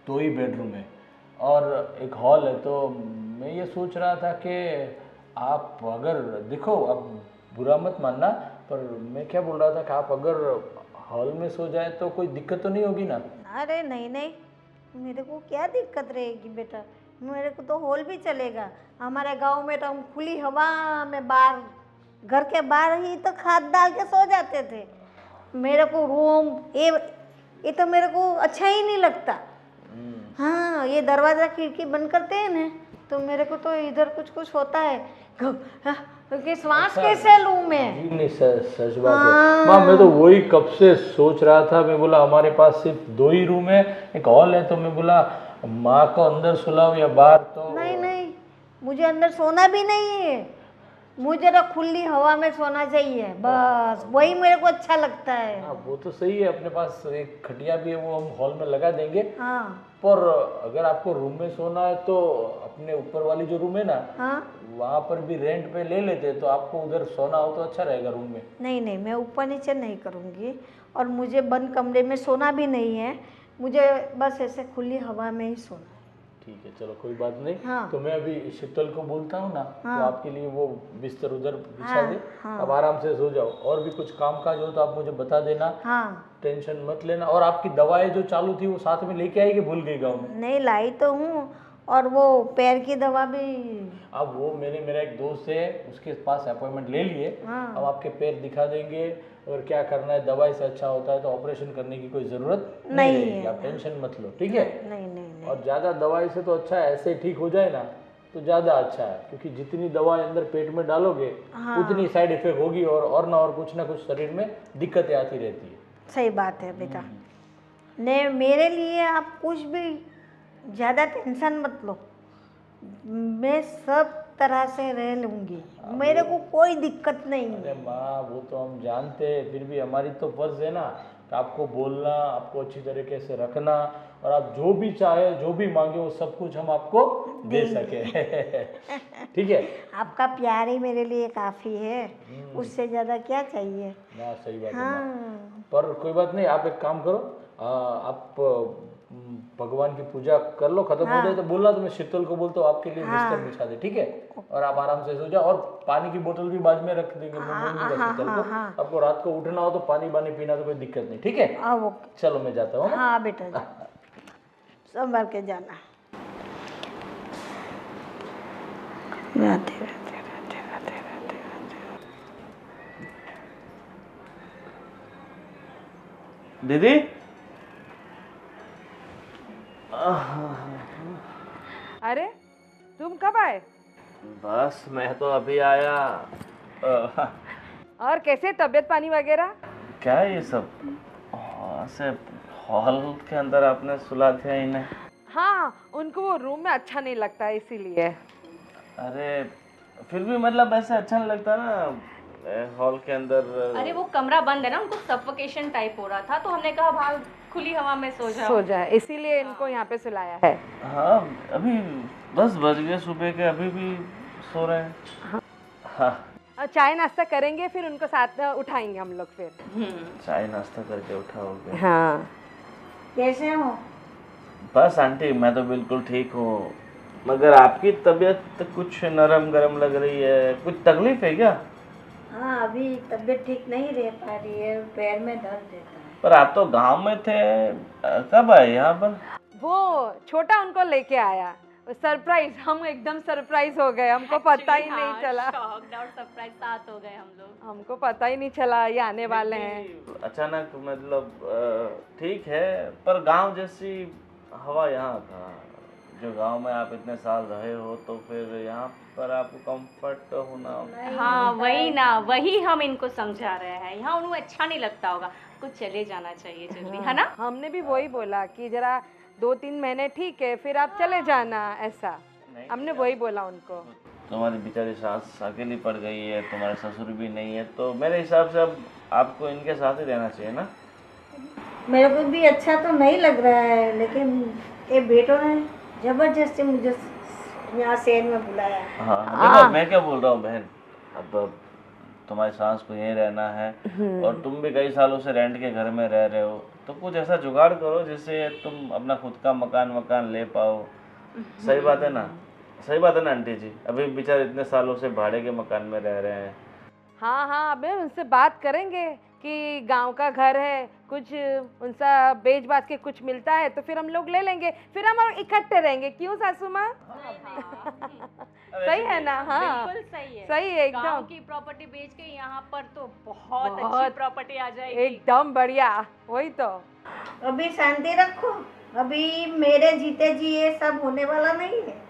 2 ही बेडरूम है और एक हॉल है, तो मैं ये सोच रहा था कि आप अगर देखो, अब बुरा मत मानना, पर मैं क्या बोल रहा था कि आप अगर हॉल में सो जाए तो कोई दिक्कत तो नहीं होगी ना? अरे नहीं नहीं, मेरे को क्या दिक्कत रहेगी बेटा, मेरे को तो हॉल भी चलेगा। हमारे गांव में तो हम खुली हवा में बाहर, घर के बाहर ही तो खाट डाल के सो जाते थे। मेरे को रूम ये तो मेरे को अच्छा ही नहीं लगता। हाँ, ये दरवाज़ा खिड़की बंद करते हैं ना तो मेरे को तो इधर कुछ कुछ होता है क्योंकि श्वास कैसे लूँ मैं? नहीं सच बात है माँ, मैं तो वही कब से सोच रहा था। मैं बोला हमारे पास सिर्फ 2 ही रूम है, एक हॉल है, तो मैं बोला माँ को अंदर सुलाओ या बाहर। तो नहीं नहीं, मुझे अंदर सोना भी नहीं है, मुझे तो खुली हवा में सोना चाहिए, बस वही मेरे को अच्छा लगता है। हाँ वो तो सही है, अपने पास एक खटिया भी है, वो हम हॉल में लगा देंगे। हाँ पर अगर आपको रूम में सोना है तो अपने ऊपर वाली जो रूम है ना, हाँ, वहाँ पर भी रेंट पे ले लेते, तो आपको उधर सोना हो तो अच्छा रहेगा रूम में। नहीं नहीं, मैं ऊपर नीचे नहीं करूँगी और मुझे बंद कमरे में सोना भी नहीं है, मुझे बस ऐसे खुली हवा में ही सोना है। ठीक है चलो कोई बात नहीं। हाँ। तो मैं अभी शीतल को बोलता हूँ ना, हाँ। तो आपके लिए वो बिस्तर उधर बिछा हाँ, दे। हाँ। अब आराम से सो जाओ, और भी कुछ काम काज हो तो आप मुझे बता देना, हाँ, टेंशन मत लेना। और आपकी दवाएं जो चालू थी वो साथ में लेके आई कि भूल गई गाँव में? नहीं लाई तो हूँ, और वो पैर की दवा भी। अब वो मेरा एक दोस्त है, उसके पास अपॉइंटमेंट ले लिए। हाँ। अब आपके पैर दिखा देंगे, और क्या करना है, दवाई से अच्छा होता है तो ऑपरेशन करने की कोई ज़रूरत नहीं रहेगी। आप टेंशन मत लो, ठीक है? नहीं नहीं नहीं, और ज़्यादा दवाई से तो अच्छा है ऐसे ठीक हो जाए ना तो ज़्यादा अच्छा है, क्योंकि जितनी दवाई अंदर पेट में डालोगे उतनी साइड इफेक्ट होगी, और ना और कुछ शरीर में दिक्कतें आती रहती है। सही बात है बेटा। ने मेरे लिए आप कुछ भी ज़्यादा टेंशन मत लो, मैं सब तरह से रह लूँगी, मेरे को कोई दिक्कत नहीं है। अरे माँ वो तो हम जानते हैं, फिर भी हमारी तो फर्ज है ना कि आपको बोलना, आपको अच्छी तरीके से रखना, और आप जो भी चाहे जो भी मांगे वो सब कुछ हम आपको दे सके। ठीक है? आपका प्यार ही मेरे लिए काफ़ी है, उससे ज़्यादा क्या चाहिए? ना सही बात है माँ। हाँ पर कोई बात नहीं, आप एक काम करो, आप भगवान की पूजा कर लो, खत्म हो जाए तो बोलना, तो मैं शीतल को बोलता हूँ आपके लिए बिस्तर बिछा दे, ठीक है? और आप आराम से सो जाओ, और पानी की बोतल भी बाद में रख देंगे, मैं बोल दूंगा शीतल को। आपको रात को उठना हो तो पानी पीना तो कोई दिक्कत नहीं, ठीक है? अब ओके। चलो मैं जाता हूँ। हाँ बेटा जा, संभाल के जाना। राधे राधे राधे राधे राधे राधे। दीदी अरे तुम कब आए? बस मैं तो अभी आया। और कैसे तबीयत पानी वगैरह? क्या है ये सब? से हॉल के अंदर आपने सुला दिया इन्हें? हाँ, उनको वो रूम में अच्छा नहीं लगता है इसीलिए। अरे फिर भी मतलब ऐसे अच्छा नहीं लगता ना हॉल के अंदर। अरे वो कमरा बंद है ना, उनको सफोकेशन टाइप हो रहा था, तो हमने कहा बाहर खुली हवा में सो जाओ। सो जाए, इसीलिए इनको यहाँ पे सुलाया है। हाँ अभी 10 बज गए सुबह के, अभी भी सो रहे हैं। हाँ और चाय नाश्ता करेंगे, फिर उनको साथ उठाएंगे हम लोग फिर। चाय नाश्ता करके उठाओगे? हाँ। कैसे हो? बस आंटी मैं तो बिल्कुल ठीक हूँ, मगर आपकी तबीयत कुछ नरम गरम लग रही है, कुछ तकलीफ है क्या? हाँ, अभी तबीयत ठीक नहीं रह पा रही है, पैर में दर्द रहता है। पर आप तो गांव में थे, कब आए यहाँ पर? वो छोटा उनको लेके आया, सरप्राइज, हम एकदम सरप्राइज हो गए, हमको पता ही नहीं चला, शॉक्ड और सरप्राइज साथ हो गए हम लोग। हमको पता ही नहीं चला ये आने वाले हैं। अचानक मतलब ठीक है, पर गांव जैसी हवा यहाँ था। जो गांव में आप इतने साल रहे हो तो फिर यहाँ पर आपको कंफर्ट होना। हाँ वही ना, वही हम इनको समझा रहे हैं, यहाँ उन्हें अच्छा नहीं लगता होगा, कुछ चले जाना चाहिए जल्दी, है ना? हमने भी वही बोला कि जरा 2-3 महीने ठीक है, फिर आप चले जाना, ऐसा हमने वही बोला उनको। तुम्हारी बेचारी सास अकेली पड़ गई है, तुम्हारे ससुर भी नहीं है, तो मेरे हिसाब से अब आपको इनके साथ ही रहना चाहिए ना। मेरे को भी अच्छा तो नहीं लग रहा है, लेकिन ये बेटों ने जबरदस्ती मुझे यहाँ शहर में बुलाया। हाँ देखो, मैं क्या बोल रहा हूँ बहन, अब तुम्हारी सास को यहीं रहना है और तुम भी कई सालों से रेंट के घर में रह रहे हो, तो कुछ ऐसा जुगाड़ करो जिससे तुम अपना खुद का मकान ले पाओ। सही बात है ना? सही बात है ना आंटी जी? अभी बेचारे इतने सालों से भाड़े के मकान में रह रहे हैं। हाँ हाँ, अबे उनसे बात करेंगे कि गांव का घर है, कुछ उनसा बेच बाच के कुछ मिलता है तो फिर हम लोग ले लेंगे, फिर हम इकट्ठे रहेंगे। क्यों सासू माँ? सही है ना? हाँ बिल्कुल सही है, सही है गांव एकदम, की प्रॉपर्टी बेच के यहाँ पर तो बहुत अच्छी बहुत प्रॉपर्टी आ जाएगी। एकदम बढ़िया। वही तो, अभी शांति रखो, अभी मेरे जीते जी ये सब होने वाला नहीं है।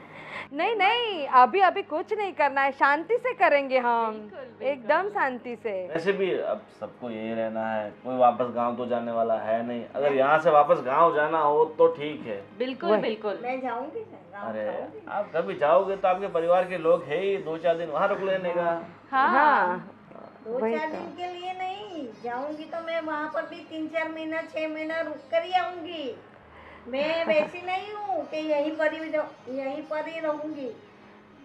नहीं नहीं, अभी अभी कुछ नहीं करना है, शांति से करेंगे हम, एकदम शांति से। वैसे भी अब सबको यही रहना है, कोई वापस गांव तो जाने वाला है नहीं। अगर यहाँ से वापस गांव जाना हो तो ठीक है। बिल्कुल बिल्कुल। मैं जाऊंगी ना गाँव अरे जाऊंगी। आप कभी जाओगे तो आपके परिवार के लोग है ही, 2-4 दिन वहाँ रुक लेने का। हाँ 2-4 दिन के लिए नहीं जाऊंगी, तो मैं वहाँ पर भी 3-4 महीना 6 महीना रुक कर ही आऊंगी। मैं वैसी नहीं हूँ कि यहीं पर ही रहूंगी।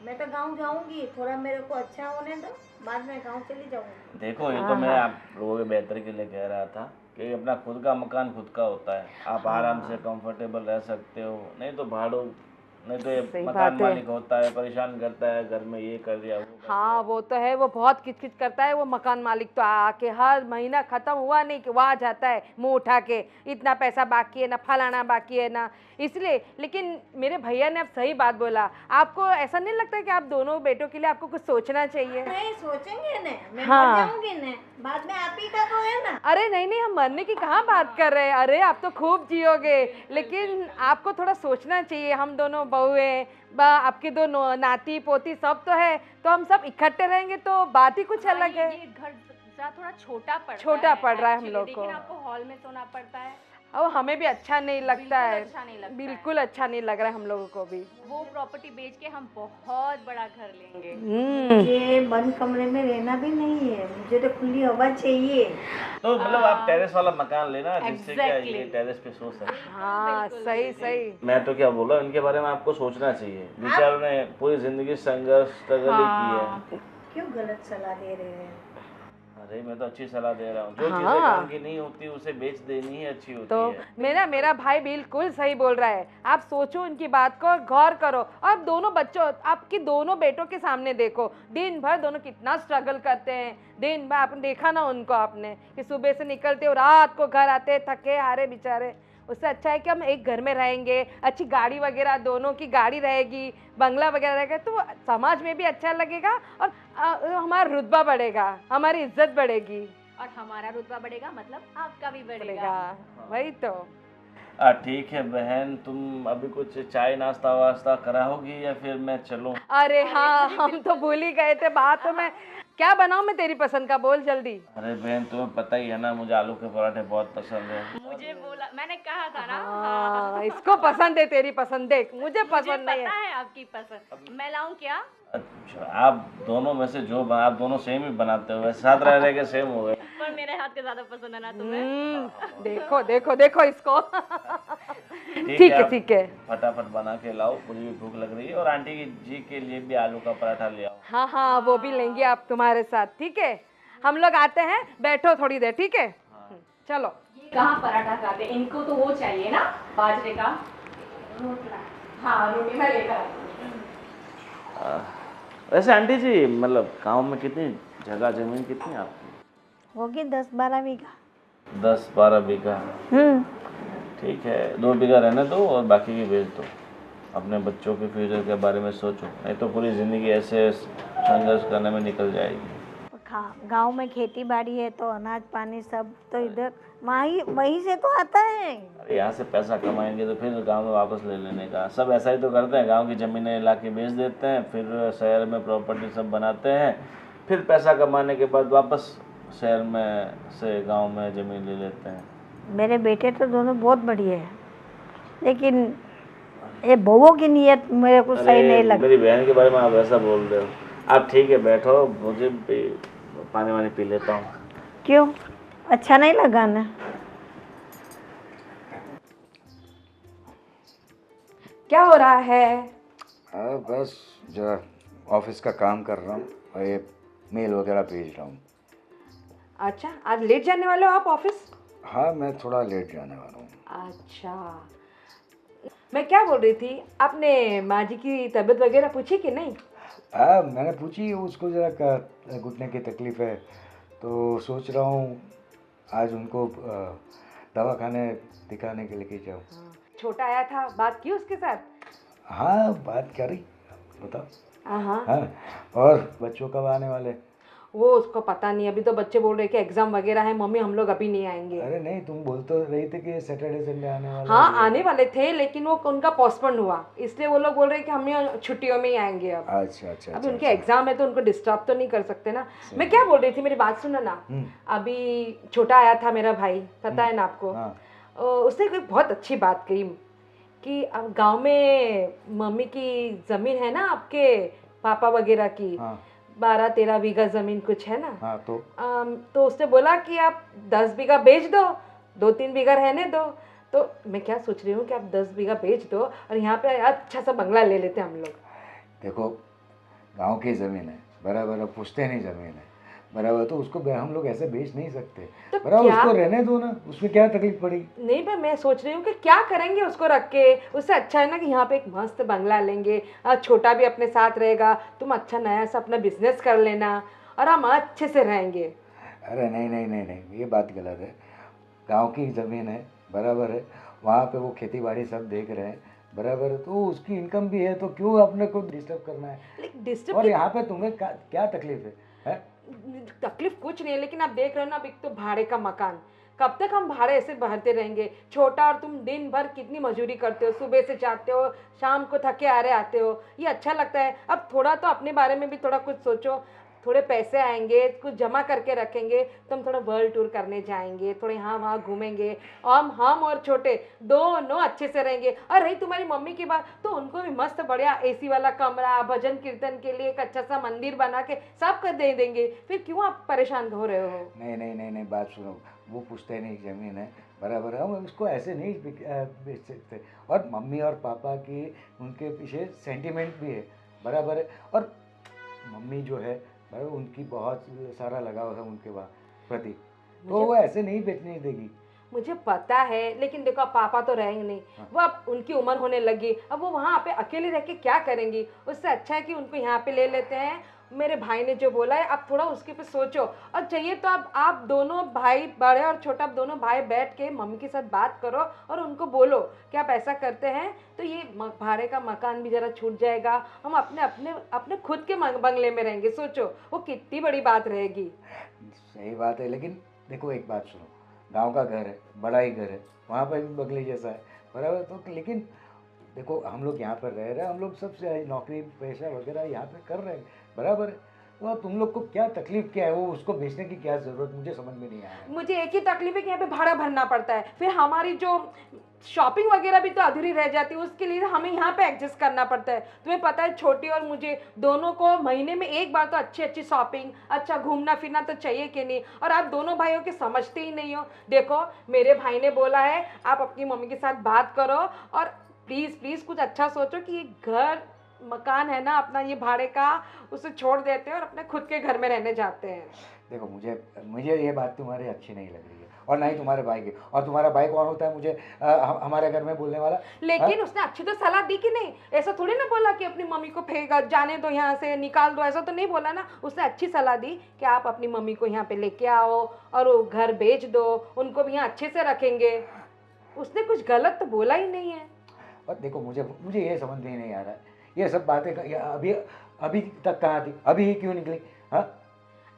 मैं तो गांव जाऊंगी, थोड़ा मेरे को अच्छा होने दो, बाद में गांव चली जाऊंगी। देखो ये तो मैं आप लोगों के बेहतर के लिए कह रहा था कि अपना खुद का मकान खुद का होता है, आप आराम से कंफर्टेबल रह सकते हो। नहीं तो भाड़ों, नहीं तो ये सही मकान बात है। मालिक होता है, परेशान करता है, घर में ये कर दिया वो कर हाँ वो तो है, वो बहुत किचकिच करता है वो मकान मालिक, तो आके हर महीना खत्म हुआ नहीं कि वहाँ जाता है मुंह उठा के, इतना पैसा बाकी है ना, फलाना बाकी है ना, इसलिए। लेकिन मेरे भैया ने अब सही बात बोला, आपको ऐसा नहीं लगता कि आप दोनों बेटों के लिए आपको कुछ सोचना चाहिए? नहीं सोचेंगे ना, मैं हाँ। मर जाऊंगी ना, बाद में आप ही का तो है ना। अरे नहीं नहीं, हम मरने की कहाँ बात कर रहे हैं, अरे आप तो खूब जियोगे, लेकिन आपको थोड़ा सोचना चाहिए। हम दोनों बहू हैं, आपके दो नाती पोती सब तो है, तो हम सब इकट्ठे रहेंगे तो बात ही कुछ अलग है। ये घर जरा थोड़ा छोटा पड़ रहा है हम लोग को। लेकिन आपको हॉल में सोना पड़ता है, और हमें भी अच्छा नहीं लगता है, अच्छा नहीं लगता है। बिल्कुल अच्छा नहीं लग रहा है हम लोगों को भी। वो प्रॉपर्टी बेच के हम बहुत बड़ा घर लेंगे। मुझे बंद कमरे में रहना भी नहीं है, मुझे तो खुली हवा चाहिए। तो मतलब आप टेरेस वाला मकान लेना जिससे क्या ये Exactly. टेरेस पे सो सके। हाँ सही सही। मैं तो क्या बोल रहा हूँ, इनके बारे में आपको सोचना चाहिए। बेचारों ने पूरी जिंदगी संघर्ष स्ट्रगल ही की है। क्यों गलत सलाह दे रहे हैं? अरे मैं तो अच्छी सलाह दे रहा हूँ, जो चीजें काम की नहीं होती उसे बेच देनी ही अच्छी होती तो है। मेरा भाई बिल्कुल सही बोल रहा है, आप सोचो उनकी बात को, गौर करो। और दोनों बच्चों, आपकी दोनों बेटों के सामने देखो, दिन भर दोनों कितना स्ट्रगल करते हैं। दिन भर आपने देखा ना उनको, आपने कि सुबह से निकलते और रात को घर आते थके हारे बेचारे। उससे अच्छा है कि हम एक घर में रहेंगे, अच्छी गाड़ी वगैरह, दोनों की गाड़ी रहेगी, बंगला वगैरह रहेगा, तो समाज में भी अच्छा लगेगा और हमारा रुतबा बढ़ेगा, हमारी इज्जत बढ़ेगी। और हमारा रुतबा बढ़ेगा मतलब आपका भी बढ़ेगा। बढ़ेगा, वही तो। ठीक है बहन, तुम अभी कुछ चाय नाश्ता वास्ता कराओगी या फिर मैं चलूं? अरे हाँ, हम तो भूल ही गए थे बात। तो मैं क्या बनाऊं, मैं तेरी पसंद का, बोल जल्दी। अरे बहन तुम्हें पता ही है ना, मुझे आलू के पराठे बहुत पसंद है। मुझे बोला, मैंने कहा था ना। हाँ, इसको पसंद है तेरी पसंद, देख मुझे पसंद नहीं पता है। है आपकी पसंद। मैं लाऊं क्या? अच्छा, आप दोनों में से जो आप दोनों सेम ही बनाते हो, वैसे साथ रह के सेम हो गए। पर मेरे हाथ के ज्यादा पसंद है ना तुम्हें। देखो देखो देखो इसको। ठीक है, ठीक है। फटाफट बना के लाओ, मुझे भी भूख लग रही है। और आंटी जी के लिए भी आलू का पराठा ले आओ। हाँ हाँ, वो भी लेंगे आप तुम्हारे साथ, ठीक है? हम लोग आते हैं, बैठो थोड़ी देर, ठीक है? चलो। ये कहाँ पराठा खाते, इनको तो वो चाहिए ना, बाजरे का रोटला। हाँ रोटी मैं लेकर आती हूँ। वैसे आंटी जी, मतलब गांव में कितनी जगह जमीन कितनी आपकी? होगी 10-12 बीघा। 10-12 बीघा, हम्म। ठीक है, 2 बीघा रहने दो और बाकी की बेच दो। अपने बच्चों के फ्यूचर के बारे में सोचो, नहीं तो पूरी ज़िंदगी ऐसे संघर्ष करने में निकल जाएगी। गांव में खेती बाड़ी है तो अनाज पानी सब तो इधर वहीं से तो आता है। अरे यहाँ से पैसा कमाएंगे तो फिर गांव में वापस ले लेने का, सब ऐसा ही तो करते हैं। गांव की ज़मीनें ला के बेच देते हैं, फिर शहर में प्रॉपर्टी सब बनाते हैं, फिर पैसा कमाने के बाद वापस शहर में से गांव में ज़मीन ले लेते हैं। मेरे बेटे तो दोनों बहुत बढ़िया है, लेकिन ये बहुओं की नीयत मेरे को सही नहीं लगती। मेरी बहन के बारे में आप ऐसा बोल रहे हो। आप ठीक है, बैठो, मुझे पानी वानी पी लेता हूँ। क्यों, अच्छा नहीं लगा ना? क्या हो रहा है? बस जरा ऑफिस का काम कर रहा हूँ और ये मेल वगैरह भेज रहा हूँ। अच्छा, आज लेट जाने वाले हो आप ऑफिस? हाँ, मैं थोड़ा लेट जाने वाला हूँ। अच्छा, मैं क्या बोल रही थी, आपने माँ जी की तबीयत वगैरह पूछी कि नहीं? मैंने पूछी, उसको ज़रा घुटने की तकलीफ़ है, तो सोच रहा हूँ आज उनको दवाखाने दिखाने के लिए जाऊँ। छोटा आया था, बात की उसके साथ? हाँ, बात करी, बताओ। हाँ, हाँ, और बच्चों कब आने वाले? वो उसको पता नहीं, अभी तो बच्चे बोल रहे कि एग्जाम वगैरह है, मम्मी हम लोग अभी नहीं आएंगे। अरे नहीं, तुम बोल तो रही थे कि सैटरडे संडे आने वाले। हाँ, आने वाले थे, लेकिन वो उनका पोस्टपोन हुआ, इसलिए वो लोग बोल रहे हैं कि हम छुट्टियों में ही आएंगे अब। अच्छा अच्छा अभी अच्छा, उनके एग्जाम है तो उनको डिस्टर्ब तो नहीं कर सकते ना। मैं क्या बोल रही थी, मेरी बात सुनो ना। अभी छोटा आया था मेरा भाई, पता है ना आपको? हाँ। उसने एक बहुत अच्छी बात कही कि अब गांव में मम्मी की जमीन है ना, आपके पापा वगैरह की, हाँ। 12-13 बीघा जमीन कुछ है ना। हाँ, तो उसने बोला कि आप 10 बीघा बेच दो, 2-3 बीघा रहने दो। तो मैं क्या सोच रही हूँ कि आप 10 बीघा बेच दो और यहाँ पे अच्छा सा बंगला ले लेते हम लोग। देखो, गांव की ज़मीन है, बराबर, पूछते नहीं ज़मीन है, बराबर, तो उसको हम लोग ऐसे बेच नहीं सकते। तो बराबर, क्या? उसको रहने दो ना, उसमें क्या तकलीफ पड़ी? नहीं भाई, मैं सोच रही हूँ कि क्या करेंगे उसको रख के, उससे अच्छा है ना कि यहाँ पे एक मस्त बंगला लेंगे, छोटा भी अपने साथ रहेगा, तुम अच्छा नया सा अपना बिजनेस कर लेना और हम अच्छे से रहेंगे। अरे नहीं नहीं नहीं नहीं, ये बात गलत है। गांव की ज़मीन है, बराबर है, वहाँ पे वो खेती बाड़ी सब देख रहे हैं, बराबर है, तो उसकी इनकम भी है, तो क्यों अपने को डिस्टर्ब करना है? लेकिन डिस्टर्ब और यहाँ पे तुम्हें क्या तकलीफ है? तकलीफ कुछ नहीं है, लेकिन आप देख रहे हो ना, अब एक तो भाड़े का मकान, कब तक हम भाड़े ऐसे भरते रहेंगे? छोटा, और तुम दिन भर कितनी मजदूरी करते हो, सुबह से जाते हो, शाम को थके हारे आते हो, ये अच्छा लगता है? अब थोड़ा तो अपने बारे में भी थोड़ा कुछ सोचो। थोड़े पैसे आएंगे, कुछ जमा करके रखेंगे तो हम थोड़ा वर्ल्ड टूर करने जाएंगे, थोड़े यहाँ वहाँ घूमेंगे, हम और छोटे दोनों अच्छे से रहेंगे। और रही तुम्हारी मम्मी की बात, तो उनको भी मस्त बढ़िया एसी वाला कमरा, भजन कीर्तन के लिए एक अच्छा सा मंदिर बना के सब कर दे देंगे। फिर क्यों आप परेशान हो रहे हो? नहीं नहीं नहीं नहीं, बात सुनो, वो पूछते नहीं ज़मीन है, बराबर है, हम उसको ऐसे नहीं बेच सकते। और मम्मी और पापा की उनके पीछे सेंटिमेंट भी है, बराबर है, और मम्मी जो है, बराबर, उनकी बहुत सारा लगाव है उनके प्रति, तो वो ऐसे नहीं बेचने देगी। मुझे पता है, लेकिन देखो अब पापा तो रहेंगे नहीं, वो अब उनकी उम्र होने लगी, अब वो वहाँ पे अकेले रह के क्या करेंगी? उससे अच्छा है कि उनको यहाँ पे ले लेते हैं। मेरे भाई ने जो बोला है, आप थोड़ा उसके पे सोचो, और चाहिए तो अब आप दोनों भाई, बड़े और छोटा, आप दोनों भाई बैठ के मम्मी के साथ बात करो और उनको बोलो कि आप ऐसा करते हैं तो ये भाड़े का मकान भी ज़रा छूट जाएगा, हम अपने अपने अपने खुद के बंगले में रहेंगे। सोचो वो कितनी बड़ी बात रहेगी। सही बात है, लेकिन देखो एक बात सुनो, गांव का घर है, बड़ा ही घर है, वहाँ पर भी बगले जैसा है, बराबर, तो लेकिन देखो हम लोग यहाँ पर रह रहे हैं, हम लोग सबसे नौकरी पेशा वगैरह यहाँ पे कर रहे हैं, बराबर है, तो तुम लोग को क्या तकलीफ क्या है? वो उसको बेचने की क्या ज़रूरत, मुझे समझ में नहीं आया। मुझे एक ही तकलीफ है कि यहाँ पे भाड़ा भरना पड़ता है, फिर हमारी जो शॉपिंग वगैरह भी तो अधूरी रह जाती है, उसके लिए हमें यहाँ पे एडजस्ट करना पड़ता है। तुम्हें पता है, छोटी और मुझे दोनों को महीने में एक बार तो अच्छी अच्छी शॉपिंग, अच्छा घूमना फिरना तो चाहिए कि नहीं? और आप दोनों भाइयों के समझते ही नहीं हो। देखो, मेरे भाई ने बोला है आप अपनी मम्मी के साथ बात करो और प्लीज़ प्लीज़ कुछ अच्छा सोचो कि ये घर मकान है ना अपना, ये भाड़े का, उसे छोड़ देते हैं और अपने खुद के घर में रहने जाते हैं। देखो, मुझे मुझे ये बात तुम्हारी अच्छी नहीं लग रही है, और ना ही तुम्हारे भाई की। और तुम्हारा भाई कौन होता है मुझे हमारे घर में बोलने वाला? लेकिन उसने अच्छी तो सलाह दी कि नहीं? ऐसा थोड़ी ना बोला कि अपनी मम्मी को फेंक जाने दो, यहाँ से निकाल दो, ऐसा तो नहीं बोला ना। उसने अच्छी सलाह दी कि आप अपनी मम्मी को यहाँ पे लेके आओ और वो घर बेच दो, उनको भी यहाँ अच्छे से रखेंगे। उसने कुछ गलत तो बोला ही नहीं है। और देखो मुझे मुझे ये समझ में नहीं आ रहा है, ये सब बातें अभी अभी तक कहाँ थी, अभी ही क्यों निकली? हाँ,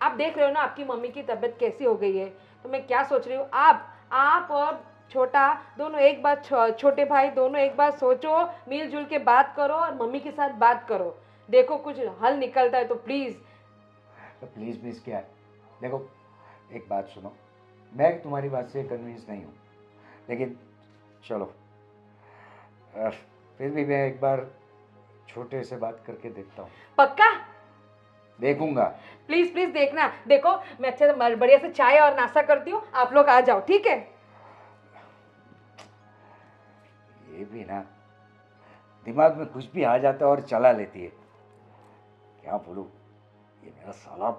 आप देख रहे हो ना आपकी मम्मी की तबीयत कैसी हो गई है। तो मैं क्या सोच रही हूँ, आप और छोटा दोनों एक बार, छोटे भाई दोनों एक बार सोचो, मिलजुल के बात करो और मम्मी के साथ बात करो, देखो कुछ हल निकलता है तो प्लीज़। तो प्लीज़ क्या है? देखो एक बात सुनो, मैं तुम्हारी बात से कन्विंस नहीं हूँ, लेकिन चलो फिर भी मैं एक बार छोटे से बात करके देखता हूँ। पक्का? देखूंगा। प्लीज प्लीज देखना। देखो मैं अच्छे से बढ़िया से चाय और नाश्ता करती हूँ, आप लोग आ जाओ, ठीक है? ये भी ना दिमाग में कुछ भी आ जाता है और चला लेती है। क्या बोलूं, ये मेरा साला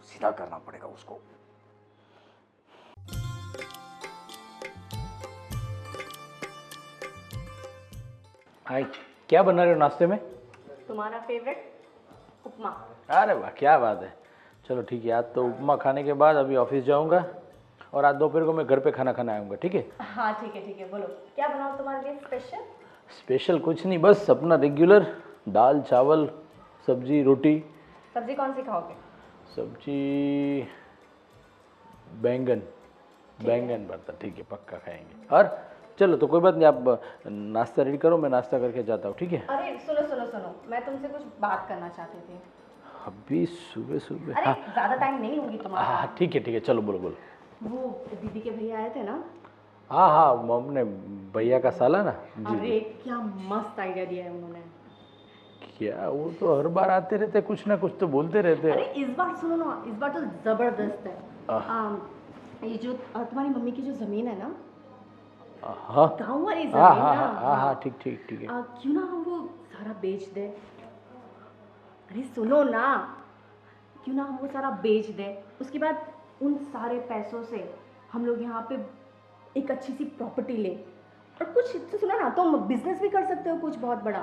सीधा करना पड़ेगा उसको। हाय, क्या बना रहे हो नाश्ते में? तुम्हारा फेवरेट उपमा। अरे वाह, क्या बात है। चलो ठीक है, आज तो उपमा खाने के बाद अभी ऑफिस जाऊंगा और आज दोपहर को मैं घर पे खाना खाने आऊँगा, ठीक है? हाँ ठीक है, बोलो क्या बनाओ तुम्हारे लिए स्पेशल? स्पेशल कुछ नहीं, बस अपना रेगुलर दाल चावल सब्जी रोटी। सब्जी कौन सी खाओगे? सब्जी बैंगन भरता, ठीक है, पक्का खाएंगे। और चलो तो कोई बात नहीं, आप नाश्ता रेडी करो, मैं नाश्ता करके जाता हूँ, ठीक है? अरे सुनो, मैं तुमसे कुछ बात करना चाहती थी। अभी सुबह? अरे हाँ ज़्यादा टाइम नहीं लूंगी तुम्हारा। हाँ ठीक है, चलो बोलो। वो दीदी के भैया आए थे ना? हाँ, हमने भैया का साला ना जी। अरे क्या मस्त आइडिया दिया है उन्होंने। क्या, वो तो हर बार आते रहते, कुछ ना कुछ तो बोलते रहते। अरे इस बार सुनो ना, इस बार तो जबरदस्त है। ये जो तुम्हारी मम्मी की जो जमीन है ना, हाँ गाँव वाली जमीन ना, हाँ ठीक है। क्यों ना हम वो सारा बेच दे? अरे सुनो ना, क्यों ना हम वो सारा बेच दे, उसके बाद उन सारे पैसों से हम लोग यहाँ पे एक अच्छी सी प्रॉपर्टी ले, और कुछ तो सुनो ना, तुम बिजनेस भी कर सकते हो कुछ बहुत बड़ा।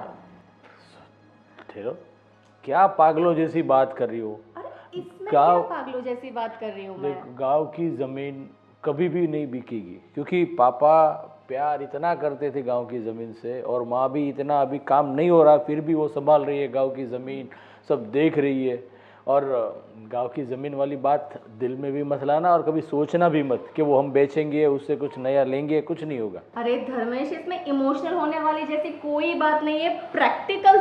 ठहरो, क्या पागलों जैसी बात कर रही हो? अरे इसमें क्या पागलों जैसी बात कर रही हूँ मैं? देख, गांव की ज़मीन कभी भी नहीं बिकेगी, क्योंकि पापा प्यार इतना करते थे गांव की ज़मीन से, और माँ भी इतना, अभी काम नहीं हो रहा फिर भी वो संभाल रही है गांव की ज़मीन, सब देख रही है। और गांव की ज़मीन वाली बात दिल में भी मत लाना, और कभी सोचना भी मत कि वो हम बेचेंगे उससे कुछ नया लेंगे, कुछ नहीं होगा। अरे धर्मेश, इसमें इमोशनल होने वाली जैसी कोई बात नहीं है, प्रैक्टिकल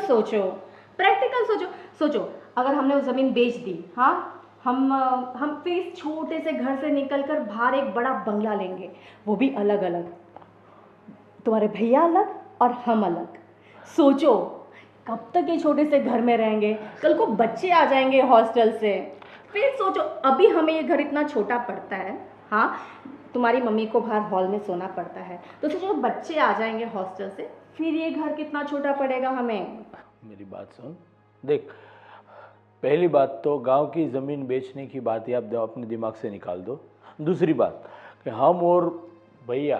सोचो। अगर हमने वो ज़मीन बेच दी, हाँ, हम फिर इस छोटे से घर से निकलकर बाहर एक बड़ा बंगला लेंगे, वो भी अलग अलग, तुम्हारे भैया अलग और हम अलग। सोचो कब तक ये छोटे से घर में रहेंगे, कल को बच्चे आ जाएंगे हॉस्टल से, फिर सोचो अभी हमें ये घर इतना छोटा पड़ता है, हाँ, तुम्हारी मम्मी को बाहर हॉल में सोना पड़ता है, तो सोचो बच्चे आ जाएंगे हॉस्टल से, फिर ये घर कितना छोटा पड़ेगा हमें। मेरी बात सुन, देख, पहली बात तो गांव की ज़मीन बेचने की बात ही आप अपने दिमाग से निकाल दो। दूसरी बात कि हम और भैया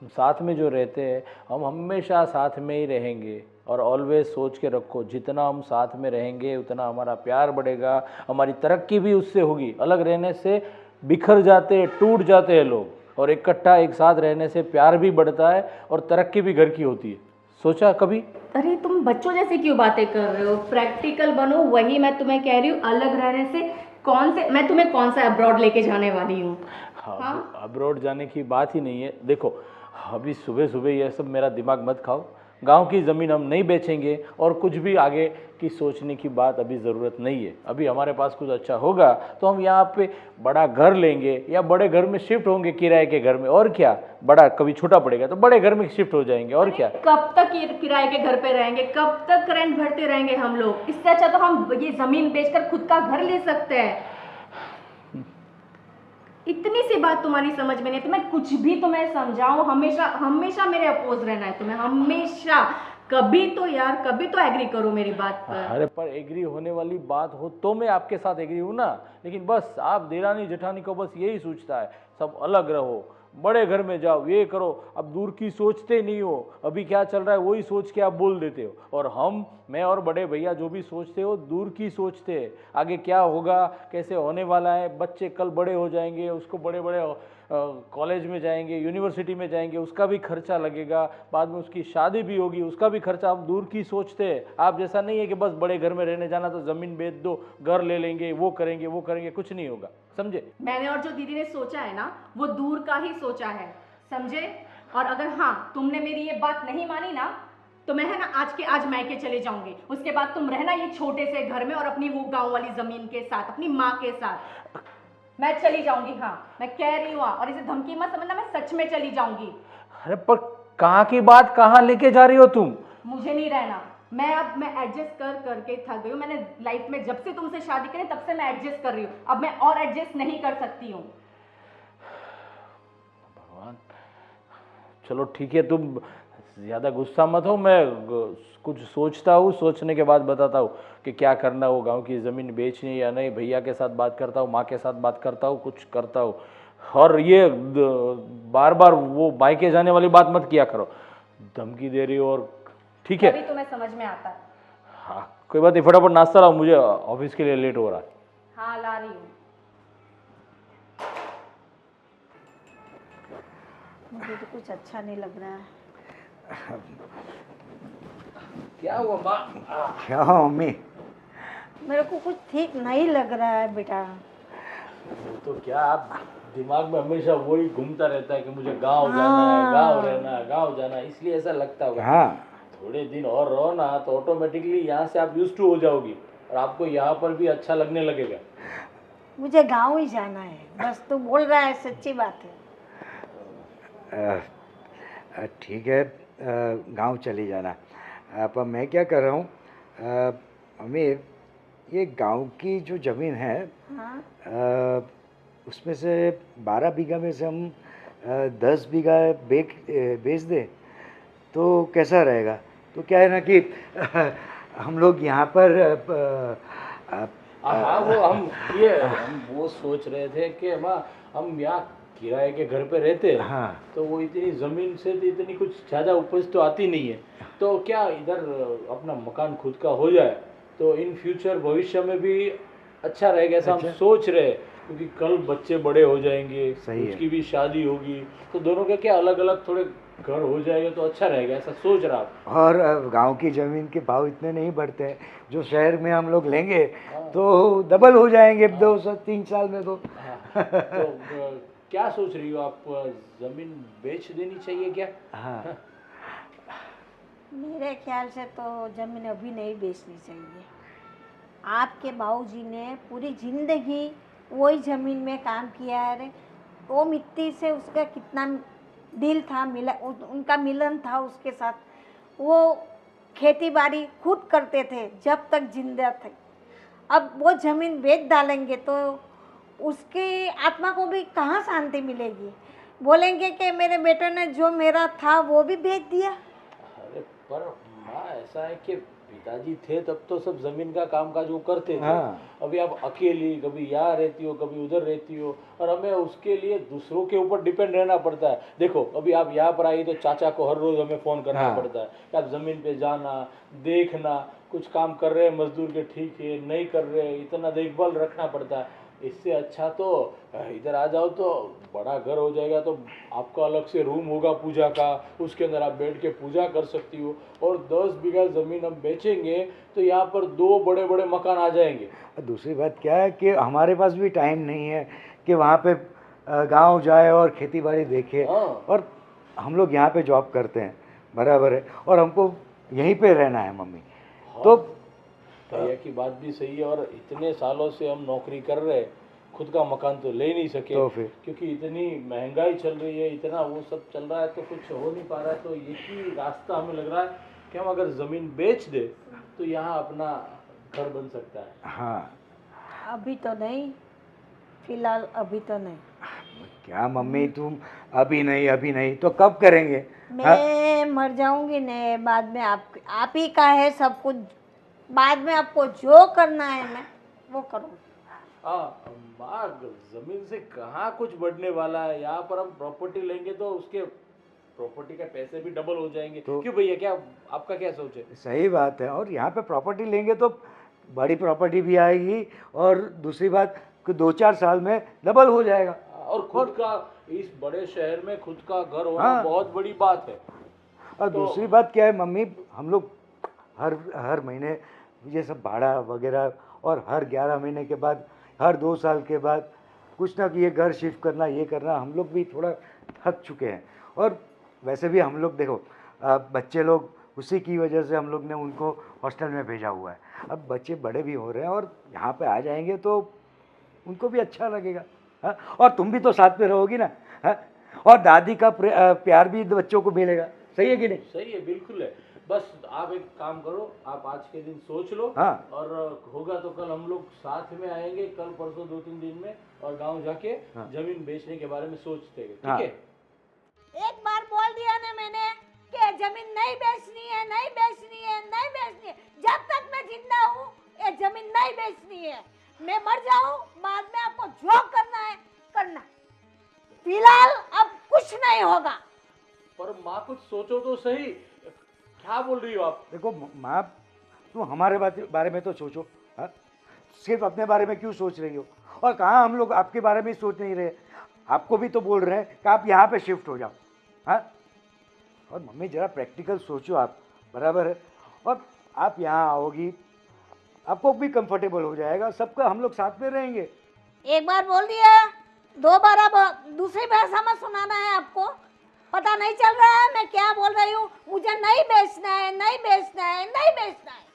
हम साथ में जो रहते हैं, हम हमेशा साथ में ही रहेंगे, और ऑलवेज सोच के रखो, जितना हम साथ में रहेंगे उतना हमारा प्यार बढ़ेगा, हमारी तरक्की भी उससे होगी। अलग रहने से बिखर जाते हैं, टूट जाते हैं लोग, और इकट्ठा एक साथ रहने से प्यार भी बढ़ता है और तरक्की भी घर की होती है। सोचा कभी? अरे तुम बच्चों जैसे क्यों बातें कर रहे हो? प्रैक्टिकल बनो, वही मैं तुम्हें कह रही हूँ। अलग रहने से मैं तुम्हें कौन सा अब्रॉड लेके जाने वाली हूँ? हाँ, अब्रॉड जाने की बात ही नहीं है। देखो, अभी सुबह ये सब मेरा दिमाग मत खाओ। गांव की ज़मीन हम नहीं बेचेंगे, और कुछ भी आगे की सोचने की बात अभी ज़रूरत नहीं है। अभी हमारे पास कुछ अच्छा होगा तो हम यहाँ पे बड़ा घर लेंगे, या बड़े घर में शिफ्ट होंगे किराए के घर में, और क्या, बड़ा कभी छोटा पड़ेगा तो बड़े घर में शिफ्ट हो जाएंगे, और क्या। कब तक ये किराए के घर पे रहेंगे? कब तक रेंट भरते रहेंगे हम लोग? इससे अच्छा तो हम ये ज़मीन बेचकर खुद का घर ले सकते हैं। इतनी सी बात तुम्हारी समझ में नहीं, तो मैं कुछ भी तुम्हें समझाऊं, हमेशा मेरे अपोज रहना है तुम्हें, हमेशा। कभी तो यार, कभी तो एग्री करो मेरी बात पर। अरे पर एग्री होने वाली बात हो तो मैं आपके साथ एग्री हूँ ना, लेकिन बस आप देरानी जेठानी को बस यही सोचता है सब अलग रहो, बड़े घर में जाओ, ये करो, अब दूर की सोचते नहीं हो, अभी क्या चल रहा है वही सोच के आप बोल देते हो। और मैं और बड़े भैया जो भी सोचते हो दूर की सोचते हैं, आगे क्या होगा, कैसे होने वाला है, बच्चे कल बड़े हो जाएंगे, उसको बड़े बड़े कॉलेज में जाएंगे, यूनिवर्सिटी में जाएंगे, उसका भी खर्चा लगेगा, बाद में उसकी शादी भी होगी, उसका भी खर्चा, हम दूर की सोचते हैं। आप जैसा नहीं है कि बस बड़े घर में रहने जाना तो ज़मीन बेच दो, घर ले लेंगे, वो करेंगे, कुछ नहीं होगा, समझे। मैंने और जो दीदी ने सोचा है ना वो दूर का ही सोचा है, समझे। और अगर हाँ तुमने मेरी ये बात नहीं मानी ना तो मैं है ना आज के आज मायके चले जाऊंगी, उसके बाद तुम रहना ये छोटे से घर में और अपनी वो गांव वाली जमीन के साथ, अपनी माँ के साथ मैं चली जाऊंगी। हाँ मैं कह रही हूँ, और इसे धमकी मत समझना, मैं सच में चली जाऊंगी। अरे पर कहाँ की बात कहाँ लेके जा रही हो तुम। मुझे नहीं रहना, मैं एडजस्ट करके थक गई हूँ। मैंने लाइफ में जब से तुमसे शादी करी तब से मैं एडजस्ट कर रही हूँ, अब मैं और एडजस्ट नहीं कर सकती हूँ। भगवान, चलो ठीक है, तुम ज़्यादा गुस्सा मत हो, मैं कुछ सोचता हूँ, सोचने के बाद बताता हूँ कि क्या करना हो, गांव की ज़मीन बेचनी या नहीं, भैया के साथ बात करता हूँ, माँ के साथ बात करता हूँ, कुछ करता हूँ। और ये बार बार वो मायके जाने वाली बात मत किया करो, धमकी दे रही हो। और ठीक है, अभी तुम्हें समझ में आता है। हाँ कोई बात नहीं, फटाफट नाश्ता लाओ, मुझे ऑफिस के लिए लेट हो रहा है। हाँ ला रही हूँ। मुझे तो कुछ अच्छा नहीं लग रहा है। क्या हुआ माँ। क्या हो मम्मी? मेरे को कुछ ठीक नहीं लग रहा है बेटा। तो क्या, आप दिमाग में हमेशा वही घूमता रहता है कि मुझे गांव जाना है, गांव रहना है, गांव जाना है, इसलिए ऐसा लगता होगा। हाँ, थोड़े दिन और रहो ना तो ऑटोमेटिकली यहाँ से आप यूज्ड टू हो जाओगी और आपको यहाँ पर भी अच्छा लगने लगेगा। मुझे गांव ही जाना है, बस तू बोल रहा है, सच्ची बात है। ठीक है, गांव चली जाना। पर मैं क्या कर रहा हूँ, मम्मी, ये गांव की जो ज़मीन है, हाँ? उसमें से 12 बीघा में से हम 10 बीघा बेच दें तो कैसा रहेगा? तो क्या है ना कि हम लोग यहाँ पर हाँ हम वो सोच रहे थे कि माँ हम यहाँ किराए के घर पे रहते हैं, हाँ। तो वो इतनी ज़मीन से तो इतनी कुछ ज़्यादा उपज तो आती नहीं है, तो क्या इधर अपना मकान खुद का हो जाए तो इन फ्यूचर भविष्य में भी अच्छा रहेगा, ऐसा हम सोच रहे हैं। क्योंकि कल बच्चे बड़े हो जाएंगे, उसकी भी शादी होगी, तो दोनों के क्या अलग अलग थोड़े घर हो जाएगा तो अच्छा रहेगा, ऐसा सोच रहा हूँ। और गांव की ज़मीन के भाव इतने नहीं बढ़ते हैं जो शहर में हम लोग लेंगे तो डबल हो जाएंगे 2-3 साल में तो। तो क्या सोच रही हो आप, ज़मीन बेच देनी चाहिए क्या? हाँ, मेरे ख्याल से तो ज़मीन अभी नहीं बेचनी चाहिए। आपके बाबूजी ने पूरी ज़िंदगी वही ज़मीन में काम किया है रे। वो मिट्टी से उसका कितना दिल था, उनका मिलन था उसके साथ। वो खेती बाड़ी खुद करते थे जब तक जिंदा थे। अब वो ज़मीन बेच डालेंगे तो उसकी आत्मा को भी कहाँ शांति मिलेगी। बोलेंगे कि मेरे बेटे ने जो मेरा था वो भी बेच दिया। अरे पर माँ ऐसा है कि पिताजी थे तब तो सब जमीन का काम काज वो करते थे। हाँ। अभी आप अकेली कभी यहाँ रहती हो कभी उधर रहती हो और हमें उसके लिए दूसरों के ऊपर डिपेंड रहना पड़ता है। देखो अभी आप यहाँ पर आई तो चाचा को हर रोज हमें फोन करना हाँ। पड़ता है कि आप जमीन पे जाना, देखना, कुछ काम कर रहे हैं मजदूर के, ठीक है, नहीं कर रहे, इतना देखभाल रखना पड़ता है। इससे अच्छा तो इधर आ जाओ तो बड़ा घर हो जाएगा, तो आपका अलग से रूम होगा पूजा का, उसके अंदर आप बैठ के पूजा कर सकती हो। और 10 बीघा ज़मीन हम बेचेंगे तो यहाँ पर 2 बड़े बड़े मकान आ जाएंगे। दूसरी बात क्या है कि हमारे पास भी टाइम नहीं है कि वहाँ पे गांव जाए और खेती बाड़ी देखे। हाँ। और हम लोग यहाँ पे जॉब करते हैं, बराबर है, और हमको यहीं पे रहना है मम्मी। हाँ। तो भैया की बात भी सही है, और इतने सालों से हम नौकरी कर रहे हैं, खुद का मकान तो ले नहीं सके तो फिर क्योंकि इतनी महंगाई चल रही है, इतना वो सब चल रहा है, तो कुछ हो नहीं पा रहा है। तो यही रास्ता हमें लग रहा है कि हम अगर ज़मीन बेच दे तो यहाँ अपना घर बन सकता है। हाँ, अभी तो नहीं, फिलहाल अभी तो नहीं। क्या मम्मी तुम अभी नहीं तो कब करेंगे? मैं मर जाऊंगी ने बाद में आप ही का है सब कुछ। बाद में आपको जो करना है मैं वो करूँ। माँ जमीन से कहाँ कुछ बढ़ने वाला है। यहाँ पर हम प्रॉपर्टी लेंगे तो उसके प्रॉपर्टी के पैसे भी डबल हो जाएंगे। तो क्यों भैया, क्या आपका क्या सोच है? सही बात है। और यहाँ पे प्रॉपर्टी लेंगे तो बड़ी प्रॉपर्टी भी आएगी और दूसरी बात कि 2-4 साल में डबल हो जाएगा। और खुद का इस बड़े शहर में खुद का घर होना हाँ। बहुत बड़ी बात है। और दूसरी बात क्या है मम्मी, हम लोग हर हर महीने ये सब भाड़ा वगैरह और हर 11 महीने के बाद, हर 2 साल के बाद कुछ ना कि ये घर शिफ्ट करना, ये करना, हम लोग भी थोड़ा थक चुके हैं। और वैसे भी हम लोग देखो बच्चे लोग, उसी की वजह से हम लोग ने उनको हॉस्टल में भेजा हुआ है। अब बच्चे बड़े भी हो रहे हैं और यहाँ पे आ जाएंगे तो उनको भी अच्छा लगेगा। हाँ, और तुम भी तो साथ में रहोगी ना। हाँ, और दादी का प्यार भी बच्चों को मिलेगा। सही है कि नहीं? सही है, बिल्कुल है। बस आप एक काम करो, आप आज के दिन सोच लो। हाँ। और होगा तो कल हम लोग साथ में आएंगे, कल परसों 2-3 दिन में, और गांव जाके जमीन बेचने के बारे में सोचते हैं। ठीक है? एक बार बोल दिया ना मैंने कि जमीन नहीं बेचनी है, नहीं बेचनी है, नहीं बेचनी है। जब तक मैं जिंदा हूँ ये जमीन नहीं बेचनी है। मैं मर जाऊँ बाद में आपको जो करना है करना। फिलहाल अब कुछ नहीं होगा। पर माँ कुछ सोचो तो सही, क्या बोल रही हो आप? देखो माँ, तुम हमारे बारे में तो सोचो। हाँ, सिर्फ अपने बारे में क्यों सोच रही हो? और कहाँ हम लोग आपके बारे में सोच नहीं रहे। आपको भी तो बोल रहे हैं कि आप यहाँ पे शिफ्ट हो जाओ। हाँ, और मम्मी जरा प्रैक्टिकल सोचो आप, बराबर है? और आप यहाँ आओगी, आपको भी कंफर्टेबल हो जाएगा, सबका हम लोग साथ में रहेंगे। एक बार बोल दिया, दो बार अब दूसरी भाषा में सुनाना है आपको। पता नहीं चल रहा है मैं क्या बोल रही हूँ। मुझे नहीं बेचना है, नहीं बेचना है, नहीं बेचना है।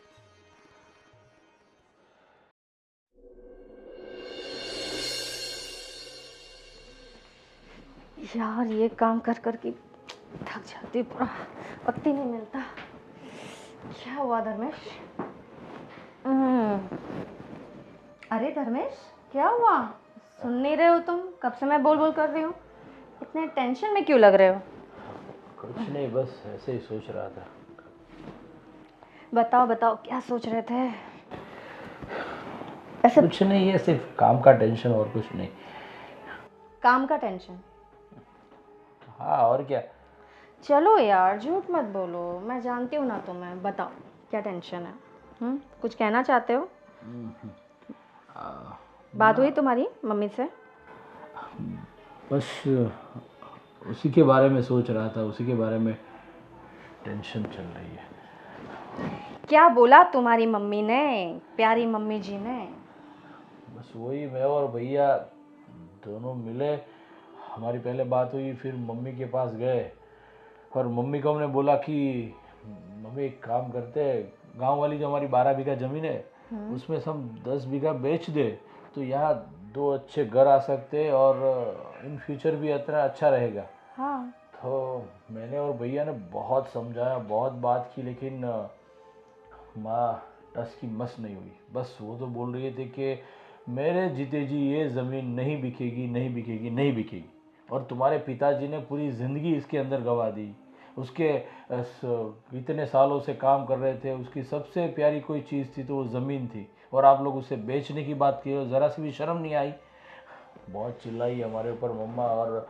यार ये काम कर कर के थक जाती हूँ, पूरा पत्ती नहीं मिलता। क्या हुआ धर्मेश? अरे धर्मेश, क्या हुआ? सुन नहीं रहे हो तुम? कब से मैं बोल बोल कर रही हूँ। इतने टेंशन में क्यों लग रहे हो? कुछ नहीं, बस ऐसे ही सोच रहा था। बताओ बताओ, क्या सोच रहे थे? ऐसे कुछ नहीं, ये सिर्फ काम का टेंशन और कुछ नहीं। काम का टेंशन? हाँ, और क्या। चलो यार, झूठ मत बोलो, मैं जानती हूँ ना तुम्हें। बताओ क्या टेंशन है? कुछ कहना चाहते हो? बात हुई तुम्हारी मम्मी से? बस उसी के बारे में सोच रहा था, उसी के बारे में टेंशन चल रही है। क्या बोला तुम्हारी मम्मी ने, प्यारी मम्मी जी ने? बस वही, मैं और भैया दोनों मिले, हमारी पहले बात हुई, फिर मम्मी के पास गए और मम्मी को हमने बोला कि मम्मी एक काम करते हैं, गांव वाली जो हमारी 12 बीघा ज़मीन है उसमें से हम 10 बीघा बेच दे तो यहाँ 2 अच्छे घर आ सकते हैं और इन फ्यूचर भी इतना अच्छा रहेगा। हाँ। तो मैंने और भैया ने बहुत समझाया, बहुत बात की, लेकिन माँ टस की मस नहीं हुई। बस वो तो बोल रही थी कि मेरे जीते जी ये ज़मीन नहीं बिकेगी, नहीं बिकेगी, नहीं बिकेगी। और तुम्हारे पिताजी ने पूरी ज़िंदगी इसके अंदर गंवा दी। उसके इतने सालों से काम कर रहे थे, उसकी सबसे प्यारी कोई चीज़ थी तो वो ज़मीन थी, और आप लोग उसे बेचने की बात की और ज़रा सी भी शर्म नहीं आई। बहुत चिल्लाई हमारे ऊपर मम्मा, और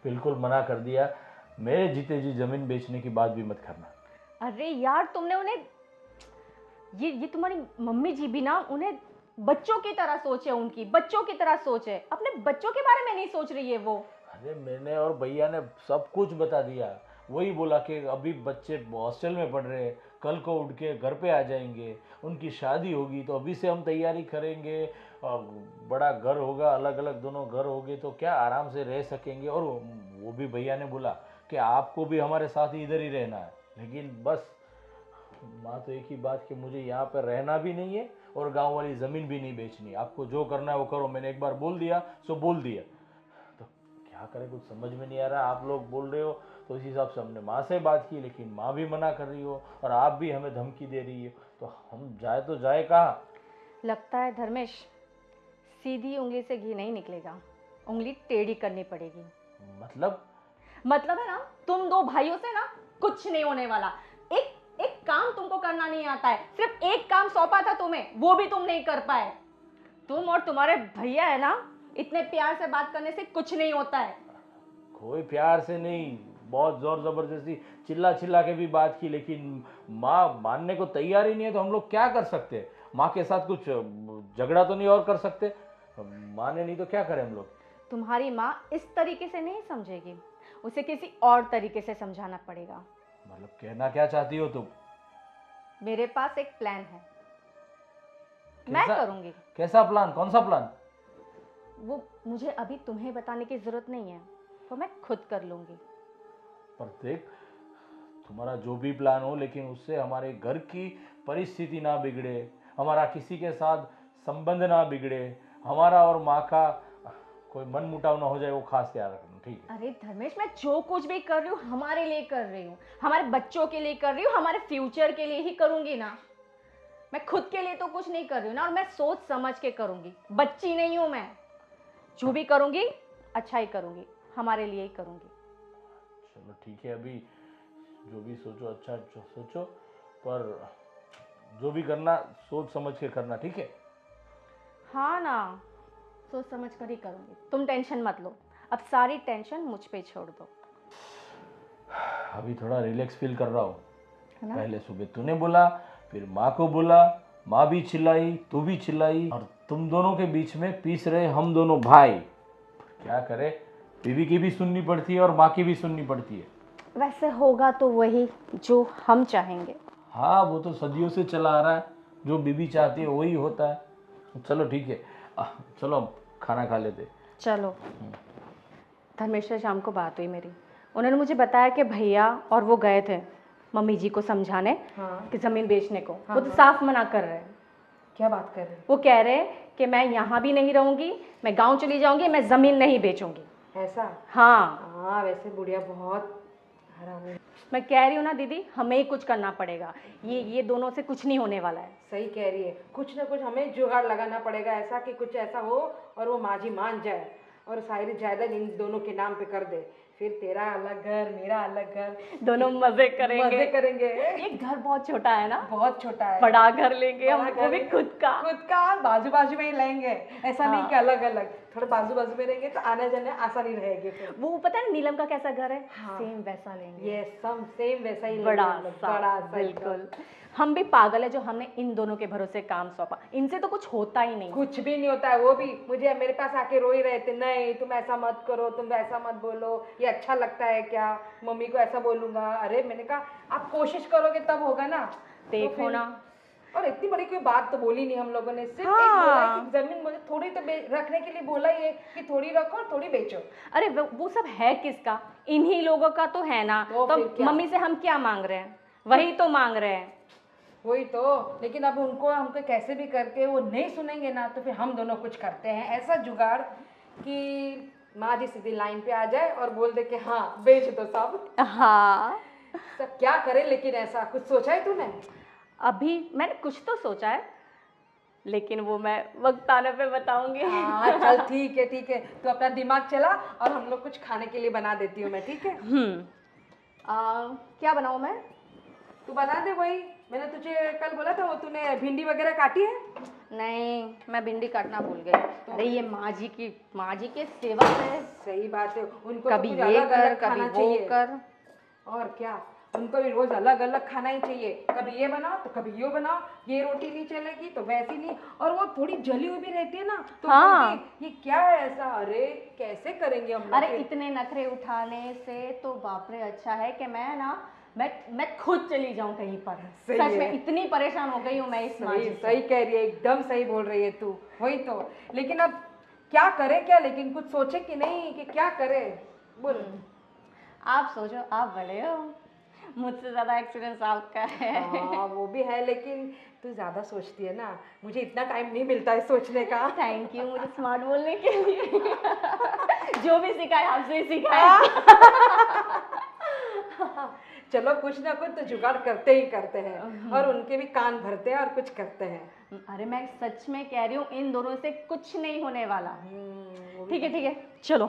बिल्कुल मना कर दिया, मेरे जीते जी ज़मीन बेचने की बात भी मत करना। अरे यार, तुमने उन्हें ये तुम्हारी मम्मी जी भी ना, उन्हें बच्चों की तरह सोचे, उनकी बच्चों की तरह सोचे, अपने बच्चों के बारे में नहीं सोच रही है वो। अरे मैंने और भैया ने सब कुछ बता दिया। वही बोला कि अभी बच्चे हॉस्टल में पढ़ रहे हैं, कल को उठ के घर पे आ जाएंगे, उनकी शादी होगी तो अभी से हम तैयारी करेंगे, और बड़ा घर होगा, अलग अलग दोनों घर होंगे तो क्या आराम से रह सकेंगे। और वो भी भैया ने बोला कि आपको भी हमारे साथ ही इधर ही रहना है, लेकिन बस माँ तो एक ही बात कि मुझे यहाँ पर रहना भी नहीं है और गांव वाली ज़मीन भी नहीं बेचनी। आपको जो करना है वो करो, मैंने एक बार बोल दिया सो बोल दिया। तो क्या करें, कुछ समझ में नहीं आ रहा। आप लोग बोल रहे हो तो इस हिसाब से हमने माँ से बात की, लेकिन माँ भी मना कर रही हो और आप भी हमें धमकी दे रही हो, तो हम जाए तो जाए कहाँ? लगता है धर्मेश सीधी उंगली से घी नहीं निकलेगा, उंगली टेढ़ी करनी पड़ेगी। मतलब है ना, तुम दो भाइयों से ना कुछ नहीं होने वाला। एक एक काम तुमको करना नहीं आता है, सिर्फ एक काम सौंपा था तुम्हें, वो भी तुम नहीं कर पाए। तुम और तुम्हारे भैया है ना, इतने प्यार से बात करने से कुछ नहीं होता है। कोई प्यार से नहीं, बहुत जोर जबरदस्ती चिल्ला चिल्ला के भी बात की, लेकिन माँ मानने को तैयार ही नहीं है। तो हम लोग क्या कर सकते हैं? माँ के साथ कुछ झगड़ा तो नहीं और कर सकते? माने नहीं तो क्या करें हम लोग? तुम्हारी माँ इस तरीके से नहीं समझेगी, उसे किसी और तरीके से समझाना पड़ेगा। मतलब कहना क्या चाहती हो तुम? मेरे पास एक प्लान है, मैं करूंगी। कैसा प्लान? कौन सा प्लान? वो मुझे अभी तुम्हें बताने की जरूरत नहीं है, वो मैं खुद कर लूंगी। पर देख, तुम्हारा जो भी प्लान हो, लेकिन उससे हमारे घर की परिस्थिति ना बिगड़े, हमारा किसी के साथ संबंध ना बिगड़े, हमारा और माँ का कोई मन मुटाव ना हो जाए, वो खास ख्याल रखना, ठीक है? अरे धर्मेश, मैं जो कुछ भी कर रही हूँ हमारे लिए कर रही हूँ, हमारे बच्चों के लिए कर रही हूँ, हमारे फ्यूचर के लिए ही करूंगी ना। मैं खुद के लिए तो कुछ नहीं कर रही हूँ ना, और मैं सोच समझ के करूंगी। बच्ची नहीं हूँ मैं, जो भी करूंगी अच्छा ही करूंगी, हमारे लिए ही करूंगी। चलो ठीक है, अभी जो भी सोचो अच्छा सोचो, पर जो भी करना सोच समझ के करना, ठीक है? हाँ ना, सोच समझ कर ही करूंगी, तुम टेंशन मत लो। अब सारी टेंशन मुझ पे छोड़ दो। अभी थोड़ा रिलैक्स फील कर रहा हूँ। है ना? पहले सुबह तूने बोला, फिर माँ को बोला, माँ भी चिल्लाई, तू भी चिल्लाई, और तुम दोनों के बीच में पीस रहे हम दोनों भाई। क्या करे, बीवी की भी सुननी पड़ती है और माँ की भी सुननी पड़ती है। वैसे होगा तो वही जो हम चाहेंगे। हाँ, वो तो सदियों से चला आ रहा है, जो बीवी चाहती है वही होता है। चलो ठीक है, चलो अब खाना खा लेते। चलो। धर्मेश से शाम को बात हुई मेरी, उन्होंने मुझे बताया कि भैया और वो गए थे मम्मी जी को समझाने कि ज़मीन बेचने को। वो तो साफ मना कर रहे हैं। क्या बात कर रहे हैं? वो कह रहे हैं कि मैं यहाँ भी नहीं रहूँगी, मैं गांव चली जाऊँगी, मैं ज़मीन नहीं बेचूँगी। ऐसा? हाँ, वैसे बुढ़िया बहुत हरामी। मैं कह रही हूँ ना दीदी, हमें ही कुछ करना पड़ेगा। ये दोनों से कुछ नहीं होने वाला है। सही कह रही है, कुछ ना कुछ हमें जुगाड़ लगाना पड़ेगा, ऐसा कि कुछ ऐसा हो और वो माँ जी मान जाए और सारी जायदाद इन दोनों के नाम पे कर दे। फिर तेरा अलग घर, मेरा अलग घर, दोनों मजे करेंगे। ये घर बहुत छोटा है ना, बहुत छोटा है। बड़ा घर लेंगे हम, बड़ा वो भी घर खुद का। खुद का, बाजू बाजू में ही लेंगे। ऐसा नहीं कि अलग अलग, थोड़े बाजू बाजू में रहेंगे तो आने जाने आसानी रहेगी। फिर वो पता है नीलम का कैसा घर है? सेम वैसा लेंगे। ये सेम वैसा ही बड़ा लेंगे, सा, बड़ा सा बिल्कुल। हम भी पागल है जो हमने इन दोनों के भरोसे काम सौंपा, इनसे तो कुछ होता ही नहीं। कुछ भी नहीं होता है। वो भी मुझे मेरे पास आके रो ही रहे थे, नहीं तुम ऐसा मत करो, तुम ऐसा मत बोलो, ये अच्छा लगता है क्या, मम्मी को ऐसा बोलूंगा। अरे मैंने कहा आप कोशिश करोगे तब होगा ना। देखो ना, और इतनी बड़ी कोई बात तो बोली नहीं हम लोगों ने, सिर्फ एक बोला कि जमीन मुझे थोड़ी तो रखने के लिए बोला ही है कि थोड़ी रखो और थोड़ी बेचो। अरे वो सब है किसका? इन्हीं लोगों का तो है ना। तो फिर क्या? मम्मी से हम क्या मांग रहे हैं? वही तो मांग रहे हैं। वही तो, लेकिन अब हमको कैसे भी करके वो नहीं सुनेंगे ना, तो फिर हम दोनों कुछ करते हैं ऐसा जुगाड़ कि माँ जी सीधी लाइन पे आ जाए और बोल दे कि हाँ बेच दो सब। हाँ, सब क्या करे, लेकिन ऐसा कुछ सोचा है तूने? अभी मैंने कुछ तो सोचा है, लेकिन वो मैं वक्त आने पे बताऊंगी। हाँ चल ठीक है, तो अपना दिमाग चला और हम लोग कुछ खाने के लिए बना देती हूँ मैं, ठीक है? क्या बनाऊँ मैं? तू बना दे वही, मैंने तुझे कल बोला था, वो तूने भिंडी वगैरह काटी है? नहीं, मैं भिंडी काटना भूल गई। अरे ये माँ जी के सेवा में। सही बात है, उनको कभी तो कुछ ये अलग कर, अलग कभी खाना वो चाहिए। कर। और क्या, उनको भी रोज अलग अलग खाना ही चाहिए। कभी ये बनाओ तो कभी ये बनाओ, ये रोटी नहीं चलेगी तो वैसी नहीं। और वो थोड़ी जली हुई भी रहती है ना, तो हाँ। ये क्या है ऐसा? अरे कैसे करेंगे हम लोग अरे फिर? इतने नखरे उठाने से तो बाप रे, अच्छा है कि मैं खुद चली जाऊं कहीं पर। सही सच है। में इतनी परेशान हो गई हूँ मैं इस माँ जी से। सही कह रही है, एकदम सही बोल रही है तू। वही तो, लेकिन अब क्या करे क्या, लेकिन कुछ सोचे कि नहीं कि क्या करे, बोल। आप सोचो, आप बड़े हो, मुझसे ज्यादा एक्सपीरियंस आपका है। हाँ वो भी है, लेकिन तू ज्यादा सोचती है ना, मुझे इतना टाइम नहीं मिलता है सोचने का। थैंक यू मुझे स्मार्ट बोलने के लिए। जो भी सिखाए आपसे ही सिखाए। चलो कुछ ना कुछ तो जुगाड़ करते ही करते हैं और उनके भी कान भरते हैं और कुछ करते हैं। अरे मैं सच में कह रही हूँ, इन दोनों से कुछ नहीं होने वाला। ठीक है, चलो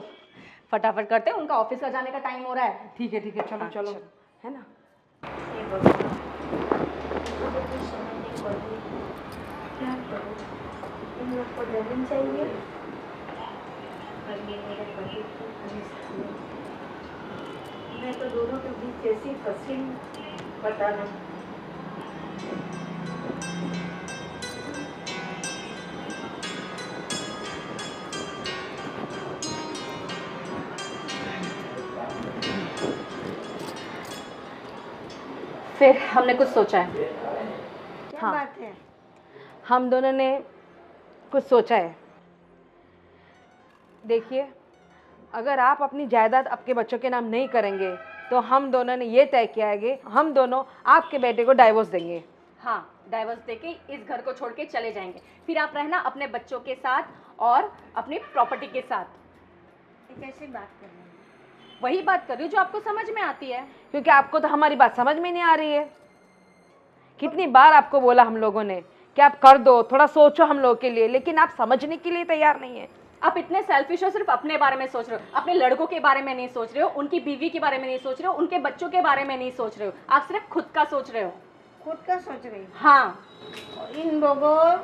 फटाफट करते हैं, उनका ऑफिस का जाने का टाइम हो रहा है। ठीक है चलो चलो, है ना। क्या करूं? इन लोग को जमीन चाहिए और ये मेरे पति को परेशानी। मैं तो दोनों के बीच कैसी फंसी पता नहीं। फिर हमने कुछ सोचा है। क्या हाँ। बात है? हम दोनों ने कुछ सोचा है। देखिए, अगर आप अपनी जायदाद आपके बच्चों के नाम नहीं करेंगे तो हम दोनों ने ये तय किया है कि हम दोनों आपके बेटे को डाइवोर्स देंगे। हाँ, डाइवोर्स देके इस घर को छोड़ के चले जाएंगे, फिर आप रहना अपने बच्चों के साथ और अपनी प्रॉपर्टी के साथ। ये कैसी बात कर रहे हैं? वही बात कर रही हूँ जो आपको समझ में आती है। क्योंकि आपको तो हमारी बात समझ में नहीं आ रही है। कितनी बार आपको बोला हम लोगों ने कि आप कर दो, थोड़ा सोचो हम लोगों के लिए, लेकिन आप समझने के लिए तैयार नहीं है। आप इतने सेल्फिश हो, सिर्फ अपने बारे में सोच रहे हो, अपने लड़कों के बारे में नहीं सोच रहे हो, उनकी बीवी के बारे में नहीं सोच रहे हो, उनके बच्चों के बारे में नहीं सोच रहे हो, आप सिर्फ खुद का सोच रहे हो। खुद का सोच रही हूँ। हाँ, और इन लोगों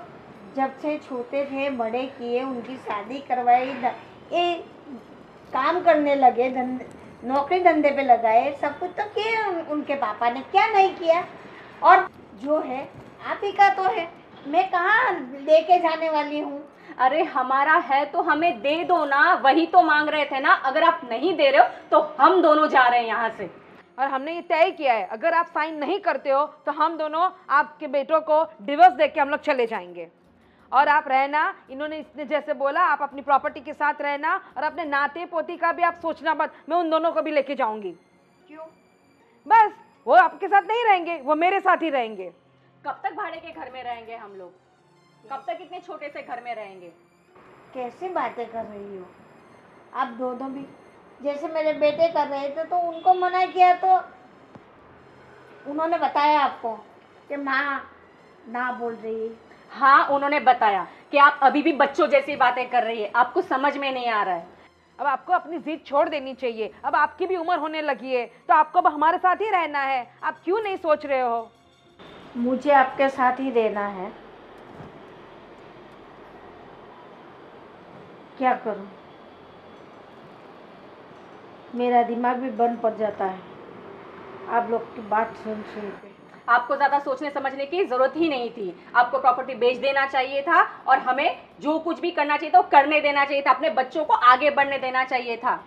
जब से छोटे थे, बड़े किए, उनकी शादी करवाई, ये काम करने लगे, नौकरी धंधे पे लगाए, सब कुछ तो किए उनके पापा ने, क्या नहीं किया। और जो है आप ही का तो है, मैं कहाँ लेके जाने वाली हूँ। अरे हमारा है तो हमें दे दो ना, वही तो मांग रहे थे ना। अगर आप नहीं दे रहे हो तो हम दोनों जा रहे हैं यहाँ से। और हमने ये तय किया है, अगर आप साइन नहीं करते हो तो हम दोनों आपके बेटों को डिवोर्स देके हम लोग चले जाएंगे। और आप रहना, इन्होंने इसने जैसे बोला, आप अपनी प्रॉपर्टी के साथ रहना और अपने नाते पोती का भी आप सोचना मत। मैं उन दोनों को भी लेके जाऊंगी। क्यों? बस वो आपके साथ नहीं रहेंगे, वो मेरे साथ ही रहेंगे। कब तक भाड़े के घर में रहेंगे हम लोग? कब तक इतने छोटे से घर में रहेंगे? कैसी बातें कर रही हो आप दोनों भी? जैसे मेरे बेटे कर रहे थे तो उनको मना किया तो उन्होंने बताया आपको कि माँ ना बोल रही है। हाँ, उन्होंने बताया कि आप अभी भी बच्चों जैसी बातें कर रही है, आपको समझ में नहीं आ रहा है। अब आपको अपनी जिद छोड़ देनी चाहिए। अब आपकी भी उम्र होने लगी है तो आपको अब हमारे साथ ही रहना है। आप क्यों नहीं सोच रहे हो? मुझे आपके साथ ही रहना है। क्या करूं? मेरा दिमाग भी बंद पड़ जाता है आप लोग की बात सुन सुन के। आपको ज़्यादा सोचने समझने की ज़रूरत ही नहीं थी। आपको प्रॉपर्टी बेच देना चाहिए था और हमें जो कुछ भी करना चाहिए था वो करने देना चाहिए था, अपने बच्चों को आगे बढ़ने देना चाहिए था।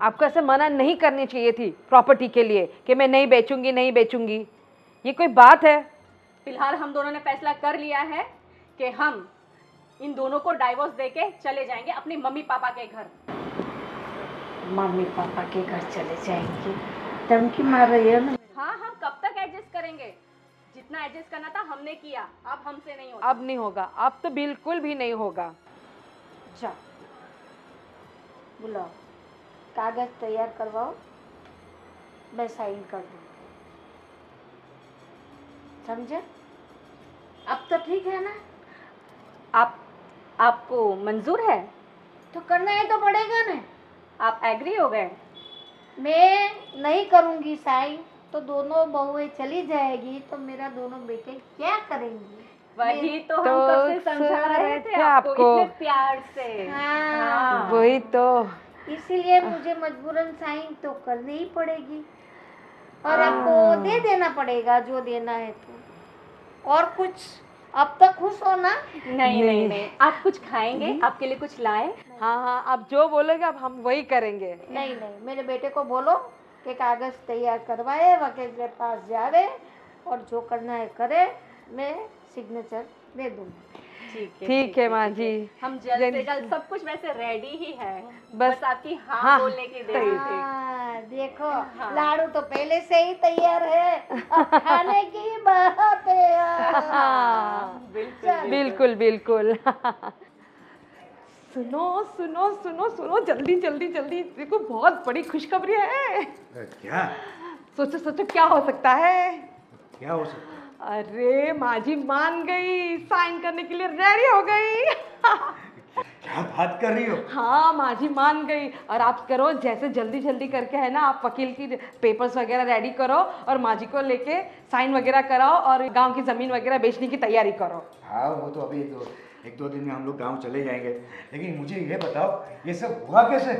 आपको ऐसे मना नहीं करनी चाहिए थी प्रॉपर्टी के लिए कि मैं नहीं बेचूंगी नहीं बेचूंगी। ये कोई बात है? फिलहाल हम दोनों ने फैसला कर लिया है कि हम इन दोनों को डाइवोर्स देके चले जाएंगे अपनी मम्मी पापा के घर। मम्मी पापा के घर चले जाएंगे? धमकी मार रही है ना? हाँ, हम कब तक एडजस्ट करेंगे? जितना एडजस्ट करना था हमने किया, अब हमसे नहीं होगा। अब नहीं होगा, अब तो बिल्कुल भी नहीं होगा। जाओ, बुलाओ, कागज तैयार करवाओ, मैं साइन कर दूँ। समझे? अब तो ठीक है ना? आपको मंजूर है? तो करना है तो पड़ेगा ना। आप एग्री हो गए? मैं नहीं करूँगी साइन तो दोनों बहुएं चली जाएगी तो मेरा दोनों बेटे क्या करेंगे? वही तो हम तो कब से समझा रहे थे आपको इतने प्यार से। हाँ, वही तो। इसीलिए मुझे मजबूरन साइन तो करनी ही पड़ेगी और आपको दे देना पड़ेगा जो देना है। तो और कुछ, अब तक खुश हो ना? नहीं नहीं नहीं, आप कुछ खाएंगे? आपके लिए कुछ लाए? हाँ हाँ, आप जो बोलोगे अब हम वही करेंगे। नहीं नहीं, मेरे बेटे को बोलो कि कागज तैयार करवाए, वकील के पास जावे और जो करना है करे, मैं सिग्नेचर दे दूँगी। ठीक है माँ जी। हम जल्द से जल्द, सब कुछ वैसे रेडी ही है, बस बस आपकी हाँ, हाँ बोलने की देरी थी। हाँ, देखो लाड़ू तो पहले से ही तैयार है, अब खाने की बात है। हाँ, बिल्कुल बिल्कुल। सुनो सुनो सुनो सुनो, जल्दी जल्दी जल्दी, देखो बहुत बड़ी खुशखबरी है। क्या? सोचो सोचो क्या हो सकता है? क्या हो सकता है? अरे माँ जी मान गई, साइन करने के लिए रेडी हो गई। क्या बात कर रही हो? हाँ माँ जी मान गई। और आप करो जैसे जल्दी जल्दी करके है ना, आप वकील की पेपर्स वगैरह रेडी करो और माँ जी को लेके साइन वगैरह कराओ और गांव की ज़मीन वगैरह बेचने की तैयारी करो। हाँ वो तो अभी एक दो दिन में हम लोग गांव चले जाएंगे, लेकिन मुझे ये बताओ ये सब हुआ कैसे?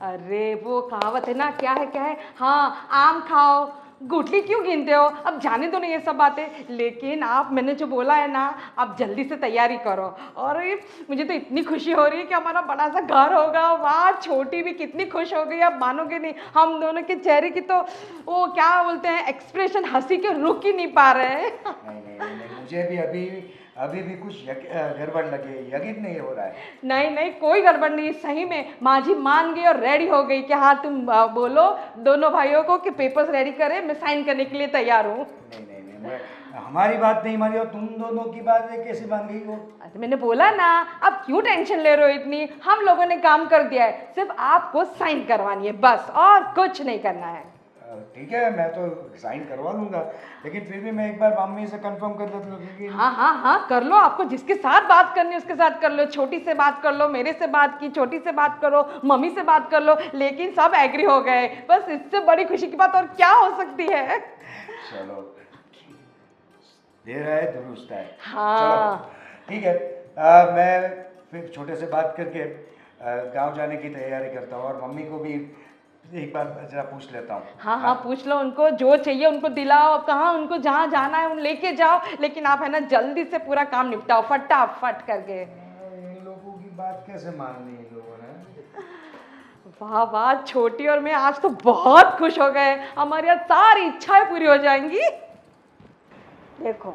अरे वो कहावत है ना, क्या है, हाँ आम खाओ गुठली क्यों गिनते हो। अब जाने दो ना ये सब बातें, लेकिन आप मैंने जो बोला है ना, आप जल्दी से तैयारी करो। और मुझे तो इतनी खुशी हो रही है कि हमारा बड़ा सा घर होगा। वाह, छोटी भी कितनी खुश हो गई, आप मानोगे नहीं। हम दोनों के चेहरे की तो वो क्या बोलते हैं एक्सप्रेशन, हंसी के रुक ही नहीं पा रहे हैं। नहीं, मुझे भी अभी भी कुछ गड़बड़ लगे, यकीन नहीं हो रहा है। नहीं कोई गड़बड़ नहीं, सही में माँ जी मान गई और रेडी हो गई कि हाँ तुम बोलो दोनों भाइयों को कि पेपर्स रेडी करें, मैं साइन करने के लिए तैयार हूँ। नहीं, हमारी बात नहीं मानी और तुम दोनों की बात कैसे मान गई वो? अरे मैंने बोला ना, अब क्यों टेंशन ले रहे हो इतनी, हम लोगों ने काम कर दिया है, सिर्फ आपको साइन करवानी है बस, और कुछ नहीं करना है। ठीक है, मैं तो साइन करवा लूंगा, लेकिन फिर भी मैं एक बार मम्मी से कंफर्म कर लेता हूँ क्योंकि हाँ कर लो, आपको जिसके साथ बात करनी है उसके साथ कर लो। छोटी से बात कर लो, मेरे से बात की, छोटी से बात करो, मम्मी से बात कर लो, लेकिन सब एग्री हो गए। बस इससे बड़ी खुशी की बात और क्या हो सकती है। चलो, देर है दुरुस्त है। हाँ चलो ठीक है, मैं फिर छोटे से बात करके गांव जाने की तैयारी करता हूँ और मम्मी को भी एक बार जरा पूछ लेता हूँ। हाँ पूछ लो उनको, जो चाहिए उनको दिलाओ, कहाँ उनको जहाँ जाना है उन लेके जाओ, लेकिन आप है ना जल्दी से पूरा काम निपटाओ फटाफट करके। इन लोगों की बात कैसे माननी है लोगों ने? वाह, छोटी और मैं आज तो बहुत खुश हो गए, हमारी आज सारी इच्छाएं पूरी हो जाएंगी। देखो,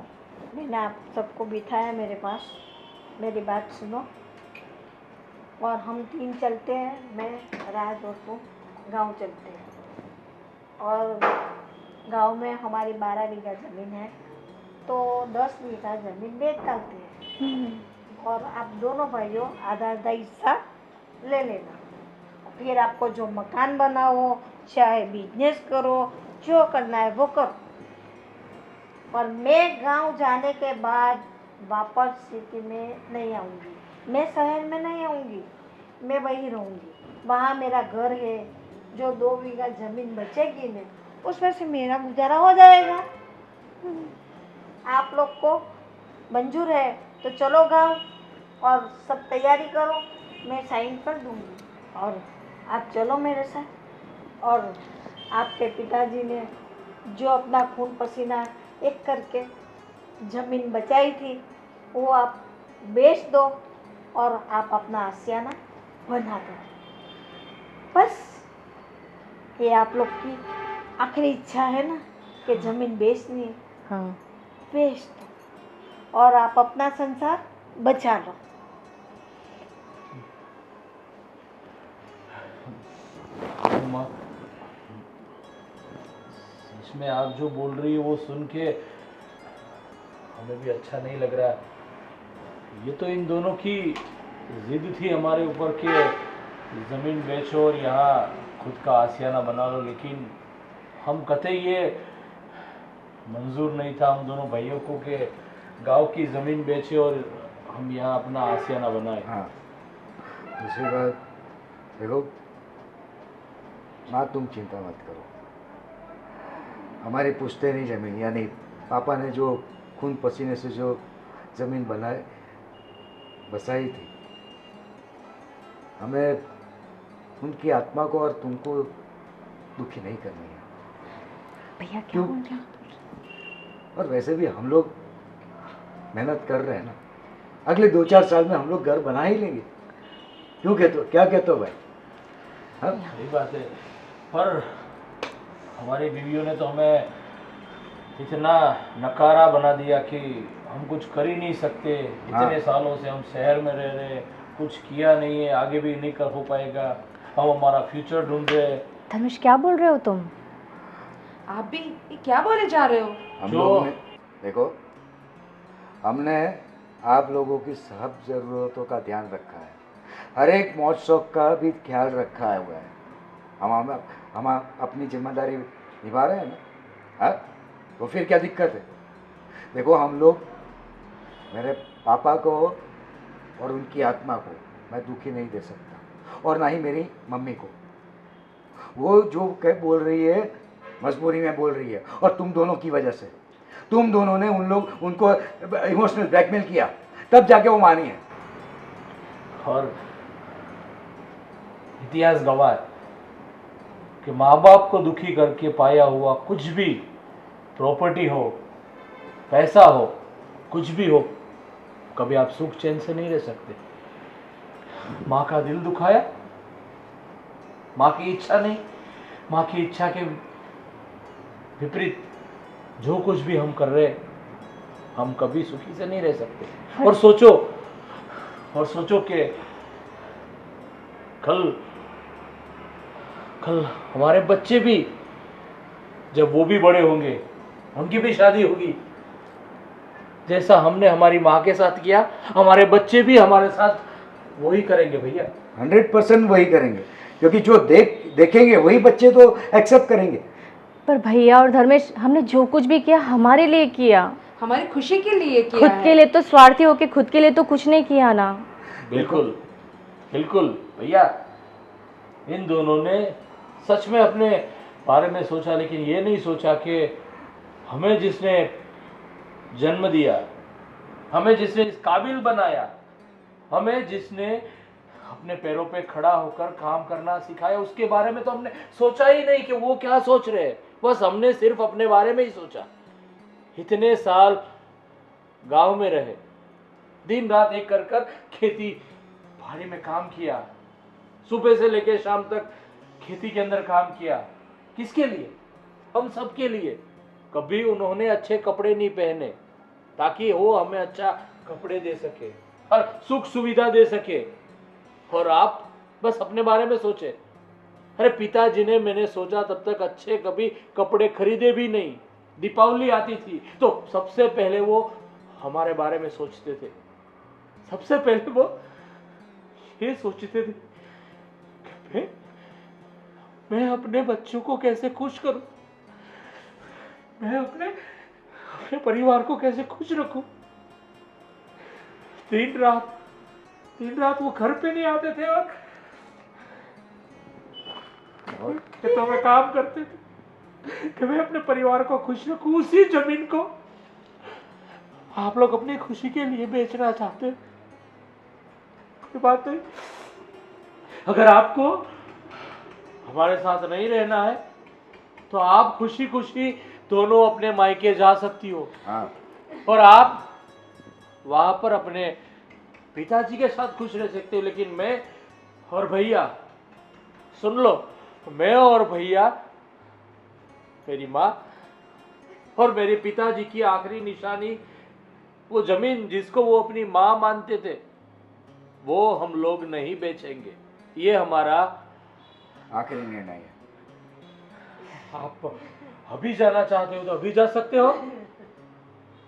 मैंने आप सबको बिठाया मेरे पास, मेरी बात सुनो और हम तीन चलते हैं, मैं राज और तुम गांव चलते हैं। और गांव में हमारी 12 बीघा ज़मीन है, तो 10 बीघा ज़मीन बेच डालते हैं और आप दोनों भाइयों आधा आधा हिस्सा ले लेना। फिर आपको जो मकान बनाओ, चाहे बिजनेस करो, जो करना है वो करो। और मैं गांव जाने के बाद वापस सिटी में नहीं आऊँगी, मैं शहर में नहीं आऊँगी, मैं वहीं रहूँगी। वहाँ मेरा घर है, जो 2 बीघा ज़मीन बचेगी ना उसमें से मेरा गुजारा हो जाएगा। आप लोग को मंजूर है तो चलो गांव और सब तैयारी करो, मैं साइन कर दूँगी और आप चलो मेरे साथ। और आपके पिताजी ने जो अपना खून पसीना एक करके ज़मीन बचाई थी वो आप बेच दो और आप अपना आशियाना बना दो। बस ये आप लोग की आखिरी इच्छा है ना कि ज़मीन बेचनी है, हाँ बेच दो और आप अपना संसार बचा लो। माँ, इसमें आप जो बोल रही है वो सुन के हमें भी अच्छा नहीं लग रहा। ये तो इन दोनों की जिद थी हमारे ऊपर के ज़मीन बेचो और यहाँ खुद का आशियाना बना लो, लेकिन हम कतई ये मंजूर नहीं था हम दोनों भाइयों को कि गांव की ज़मीन बेचे और हम यहाँ अपना आशियाना बनाए। हाँ, दूसरी बात देखो माँ, तुम चिंता मत करो, हमारी पुश्तैनी ज़मीन यानी पापा ने जो खून पसीने से जो ज़मीन बसाई थी, हमें उनकी आत्मा को और तुमको दुखी नहीं करनी है। भैया क्या क्यों? बोल रहे हो? और वैसे भी हम लोग मेहनत कर रहे हैं ना, अगले 2-4 साल में हम लोग घर बना ही लेंगे। क्यों कहते हो, क्या कहते हो भाई? हाँ, सही बात है, पर हमारी बीवियों ने तो हमें इतना नकारा बना दिया कि हम कुछ कर ही नहीं सकते। इतने सालों से हम शहर में रह रहे, कुछ किया नहीं है, आगे भी नहीं कर हो पाएगा। हम हमारा फ्यूचर ढूंढ रहे। धनुष क्या बोल रहे हो तुम? आप भी ये क्या बोले जा रहे हो? हम जो- लोग ने देखो, हमने आप लोगों की सब ज़रूरतों का ध्यान रखा है, हर एक मौज शौक का भी ख्याल रखा हुआ है। हम अपनी जिम्मेदारी निभा रहे हैं ना। हाँ, तो फिर क्या दिक्कत है? देखो हम लोग, मेरे पापा को और उनकी आत्मा को मैं दुखी नहीं दे सकता, और ना ही मेरी मम्मी को। वो जो कह बोल रही है मजबूरी में बोल रही है, और तुम दोनों की वजह से, तुम दोनों ने उनको इमोशनल ब्लैकमेल किया, तब जाके वो मानी है। और इतिहास गवाह है कि माँ बाप को दुखी करके पाया हुआ कुछ भी, प्रॉपर्टी हो, पैसा हो, कुछ भी हो, कभी आप सुख चैन से नहीं रह सकते। माँ का दिल दुखाया, माँ की इच्छा नहीं, माँ की इच्छा के विपरीत जो कुछ भी हम कर रहे हैं, हम कभी सुखी से नहीं रह सकते। और सोचो कि कल हमारे बच्चे भी, जब वो भी बड़े होंगे, उनकी भी शादी होगी, जैसा हमने हमारी माँ के साथ किया, हमारे बच्चे भी हमारे साथ वही करेंगे भैया। 100% वही करेंगे, क्योंकि जो देखेंगे वही बच्चे तो एक्सेप्ट करेंगे। पर भैया और धर्मेश, हमने जो कुछ भी किया हमारे लिए किया, हमारी खुशी के लिए किया खुद है। के लिए तो स्वार्थी होके खुद के लिए तो कुछ नहीं किया ना। बिल्कुल बिल्कुल भैया, इन दोनों ने सच में अपने बारे में सोचा, लेकिन ये नहीं सोचा कि हमें जिसने जन्म दिया, हमें जिसने इस काबिल बनाया, हमें जिसने अपने पैरों पे खड़ा होकर काम करना सिखाया, उसके बारे में तो हमने सोचा ही नहीं कि वो क्या सोच रहे हैं। बस हमने सिर्फ अपने बारे में ही सोचा। इतने साल गांव में रहे, दिन रात एक कर खेती बाड़ी में काम किया, सुबह से लेकर शाम तक खेती के अंदर काम किया। किसके लिए? हम सब के लिए। कभी उन्होंने अच्छे कपड़े नहीं पहने ताकि वो हमें अच्छा कपड़े दे सके और सुख सुविधा दे सके, और आप बस अपने बारे में सोचे। अरे पिताजी ने, मैंने सोचा तब तक अच्छे कभी कपड़े खरीदे भी नहीं। दीपावली आती थी तो सबसे पहले वो हमारे बारे में सोचते थे। सबसे पहले वो ये सोचते थे कि मैं अपने बच्चों को कैसे खुश करूं, मैं अपने परिवार को कैसे खुश रखूं। दिन रात वो घर पे नहीं आते थे और खेतों में काम करते थे कि मैं अपने परिवार को खुश रखूं। उसी जमीन को आप लोग अपनी खुशी के लिए बेचना चाहते हैं। ये बात नहीं। अगर आपको हमारे साथ नहीं रहना है तो आप खुशी खुशी दोनों अपने मायके जा सकती हो। हाँ, और आप वहां पर अपने पिताजी के साथ खुश रह सकते हो। लेकिन मैं और भैया, सुन लो, मैं और भैया, मेरी माँ और मेरे पिताजी की आखिरी निशानी, वो जमीन जिसको वो अपनी माँ मानते थे, वो हम लोग नहीं बेचेंगे। ये हमारा आखिरी निर्णय है। आप अभी जाना चाहते हो तो अभी जा सकते हो,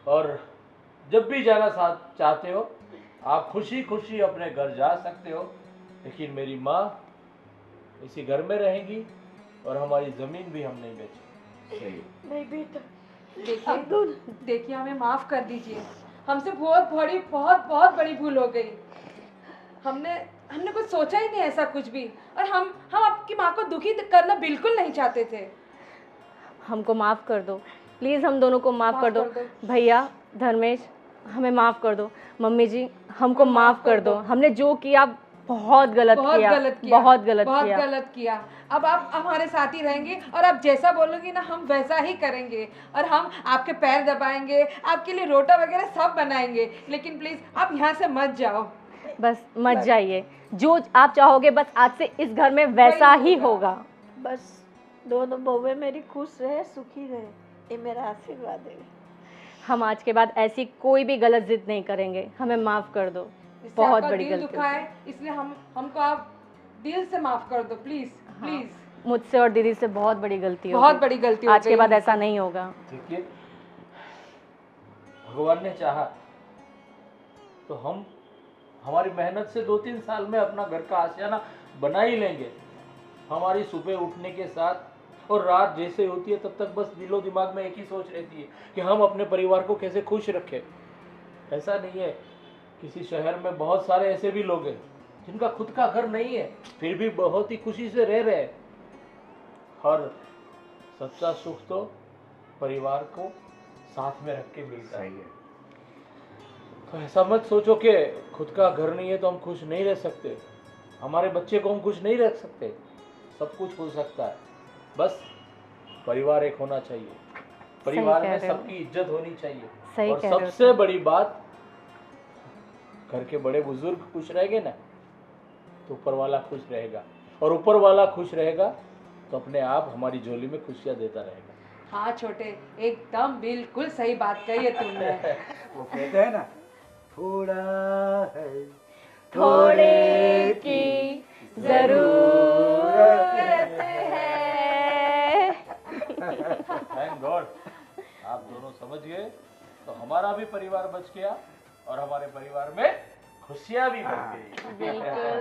और जब भी जाना चाहते हो आप खुशी खुशी अपने घर जा सकते हो। लेकिन मेरी माँ इसी घर में रहेंगी और हमारी जमीन भी हम नहीं बेचेंगे। सही। नहीं बेटा, देखिए हमें माफ कर दीजिए, हमसे बहुत बड़ी भूल हो गई। हमने कुछ सोचा ही नहीं ऐसा कुछ भी, और हम आपकी माँ को दुखी करना बिल्कुल नहीं चाहते थे। हमको माफ़ कर दो प्लीज़, हम दोनों को माफ़ कर दो। भैया, धर्मेश, हमें माफ़ कर दो। मम्मी जी, हमको माफ़ कर दो। हमने जो किया बहुत गलत किया। अब आप हमारे साथ ही रहेंगे, और आप जैसा बोलोगी ना हम वैसा ही करेंगे, और हम आपके पैर दबाएंगे, आपके लिए रोटा वगैरह सब बनाएंगे। लेकिन प्लीज़ आप यहाँ से मत जाओ। बस मत जाइए, जो आप चाहोगे बस आज से इस घर में वैसा ही होगा। बस दोनों बहुएं मेरी खुश रहे, सुखी रहे, ये मेरा आशीर्वाद है। हम आज के बाद ऐसी कोई भी गलत जिद नहीं करेंगे। हमें माफ़ कर दो, बहुत बड़ी गलती है, इसलिए हमको आप दिल से माफ कर दो प्लीज। मुझसे और दीदी से बहुत बड़ी गलती हो बहुत गई। बड़ी गलती हो आज के गई। बाद ऐसा नहीं होगा। देखिए, भगवान ने चाहा तो हम हमारी मेहनत से 2-3 साल में अपना घर का आशियाना बना ही लेंगे। हमारी सुबह उठने के साथ और रात जैसे होती है तब तक बस दिलो दिमाग में एक ही सोच रहती है कि हम अपने परिवार को कैसे खुश रखें। ऐसा नहीं है, किसी शहर में बहुत सारे ऐसे भी लोग हैं जिनका खुद का घर नहीं है, फिर भी बहुत ही खुशी से रह रहे हैं। और सच्चा सुख तो परिवार को साथ में रख के मिलता है। तो ऐसा मत सोचो कि खुद का घर नहीं है तो हम खुश नहीं रह सकते, हमारे बच्चे को हम खुश नहीं रख सकते। सब कुछ हो सकता है, बस परिवार एक होना चाहिए, परिवार में सबकी इज्जत होनी चाहिए। और सबसे बड़ी बात, घर के बड़े बुजुर्ग खुश रहेंगे ना तो ऊपर वाला खुश रहेगा, और ऊपर वाला खुश रहेगा तो अपने आप हमारी झोली में खुशियां देता रहेगा। हाँ छोटे, एकदम बिल्कुल सही बात कही है तुमने। वो कहते हैं ना, थोड़ा है थोड़े की जरूरत है। थैंक गॉड आप दोनों समझ गए, तो हमारा भी परिवार बच गया और हमारे परिवार में खुशियां भी बढ़ गई। बिल्कुल।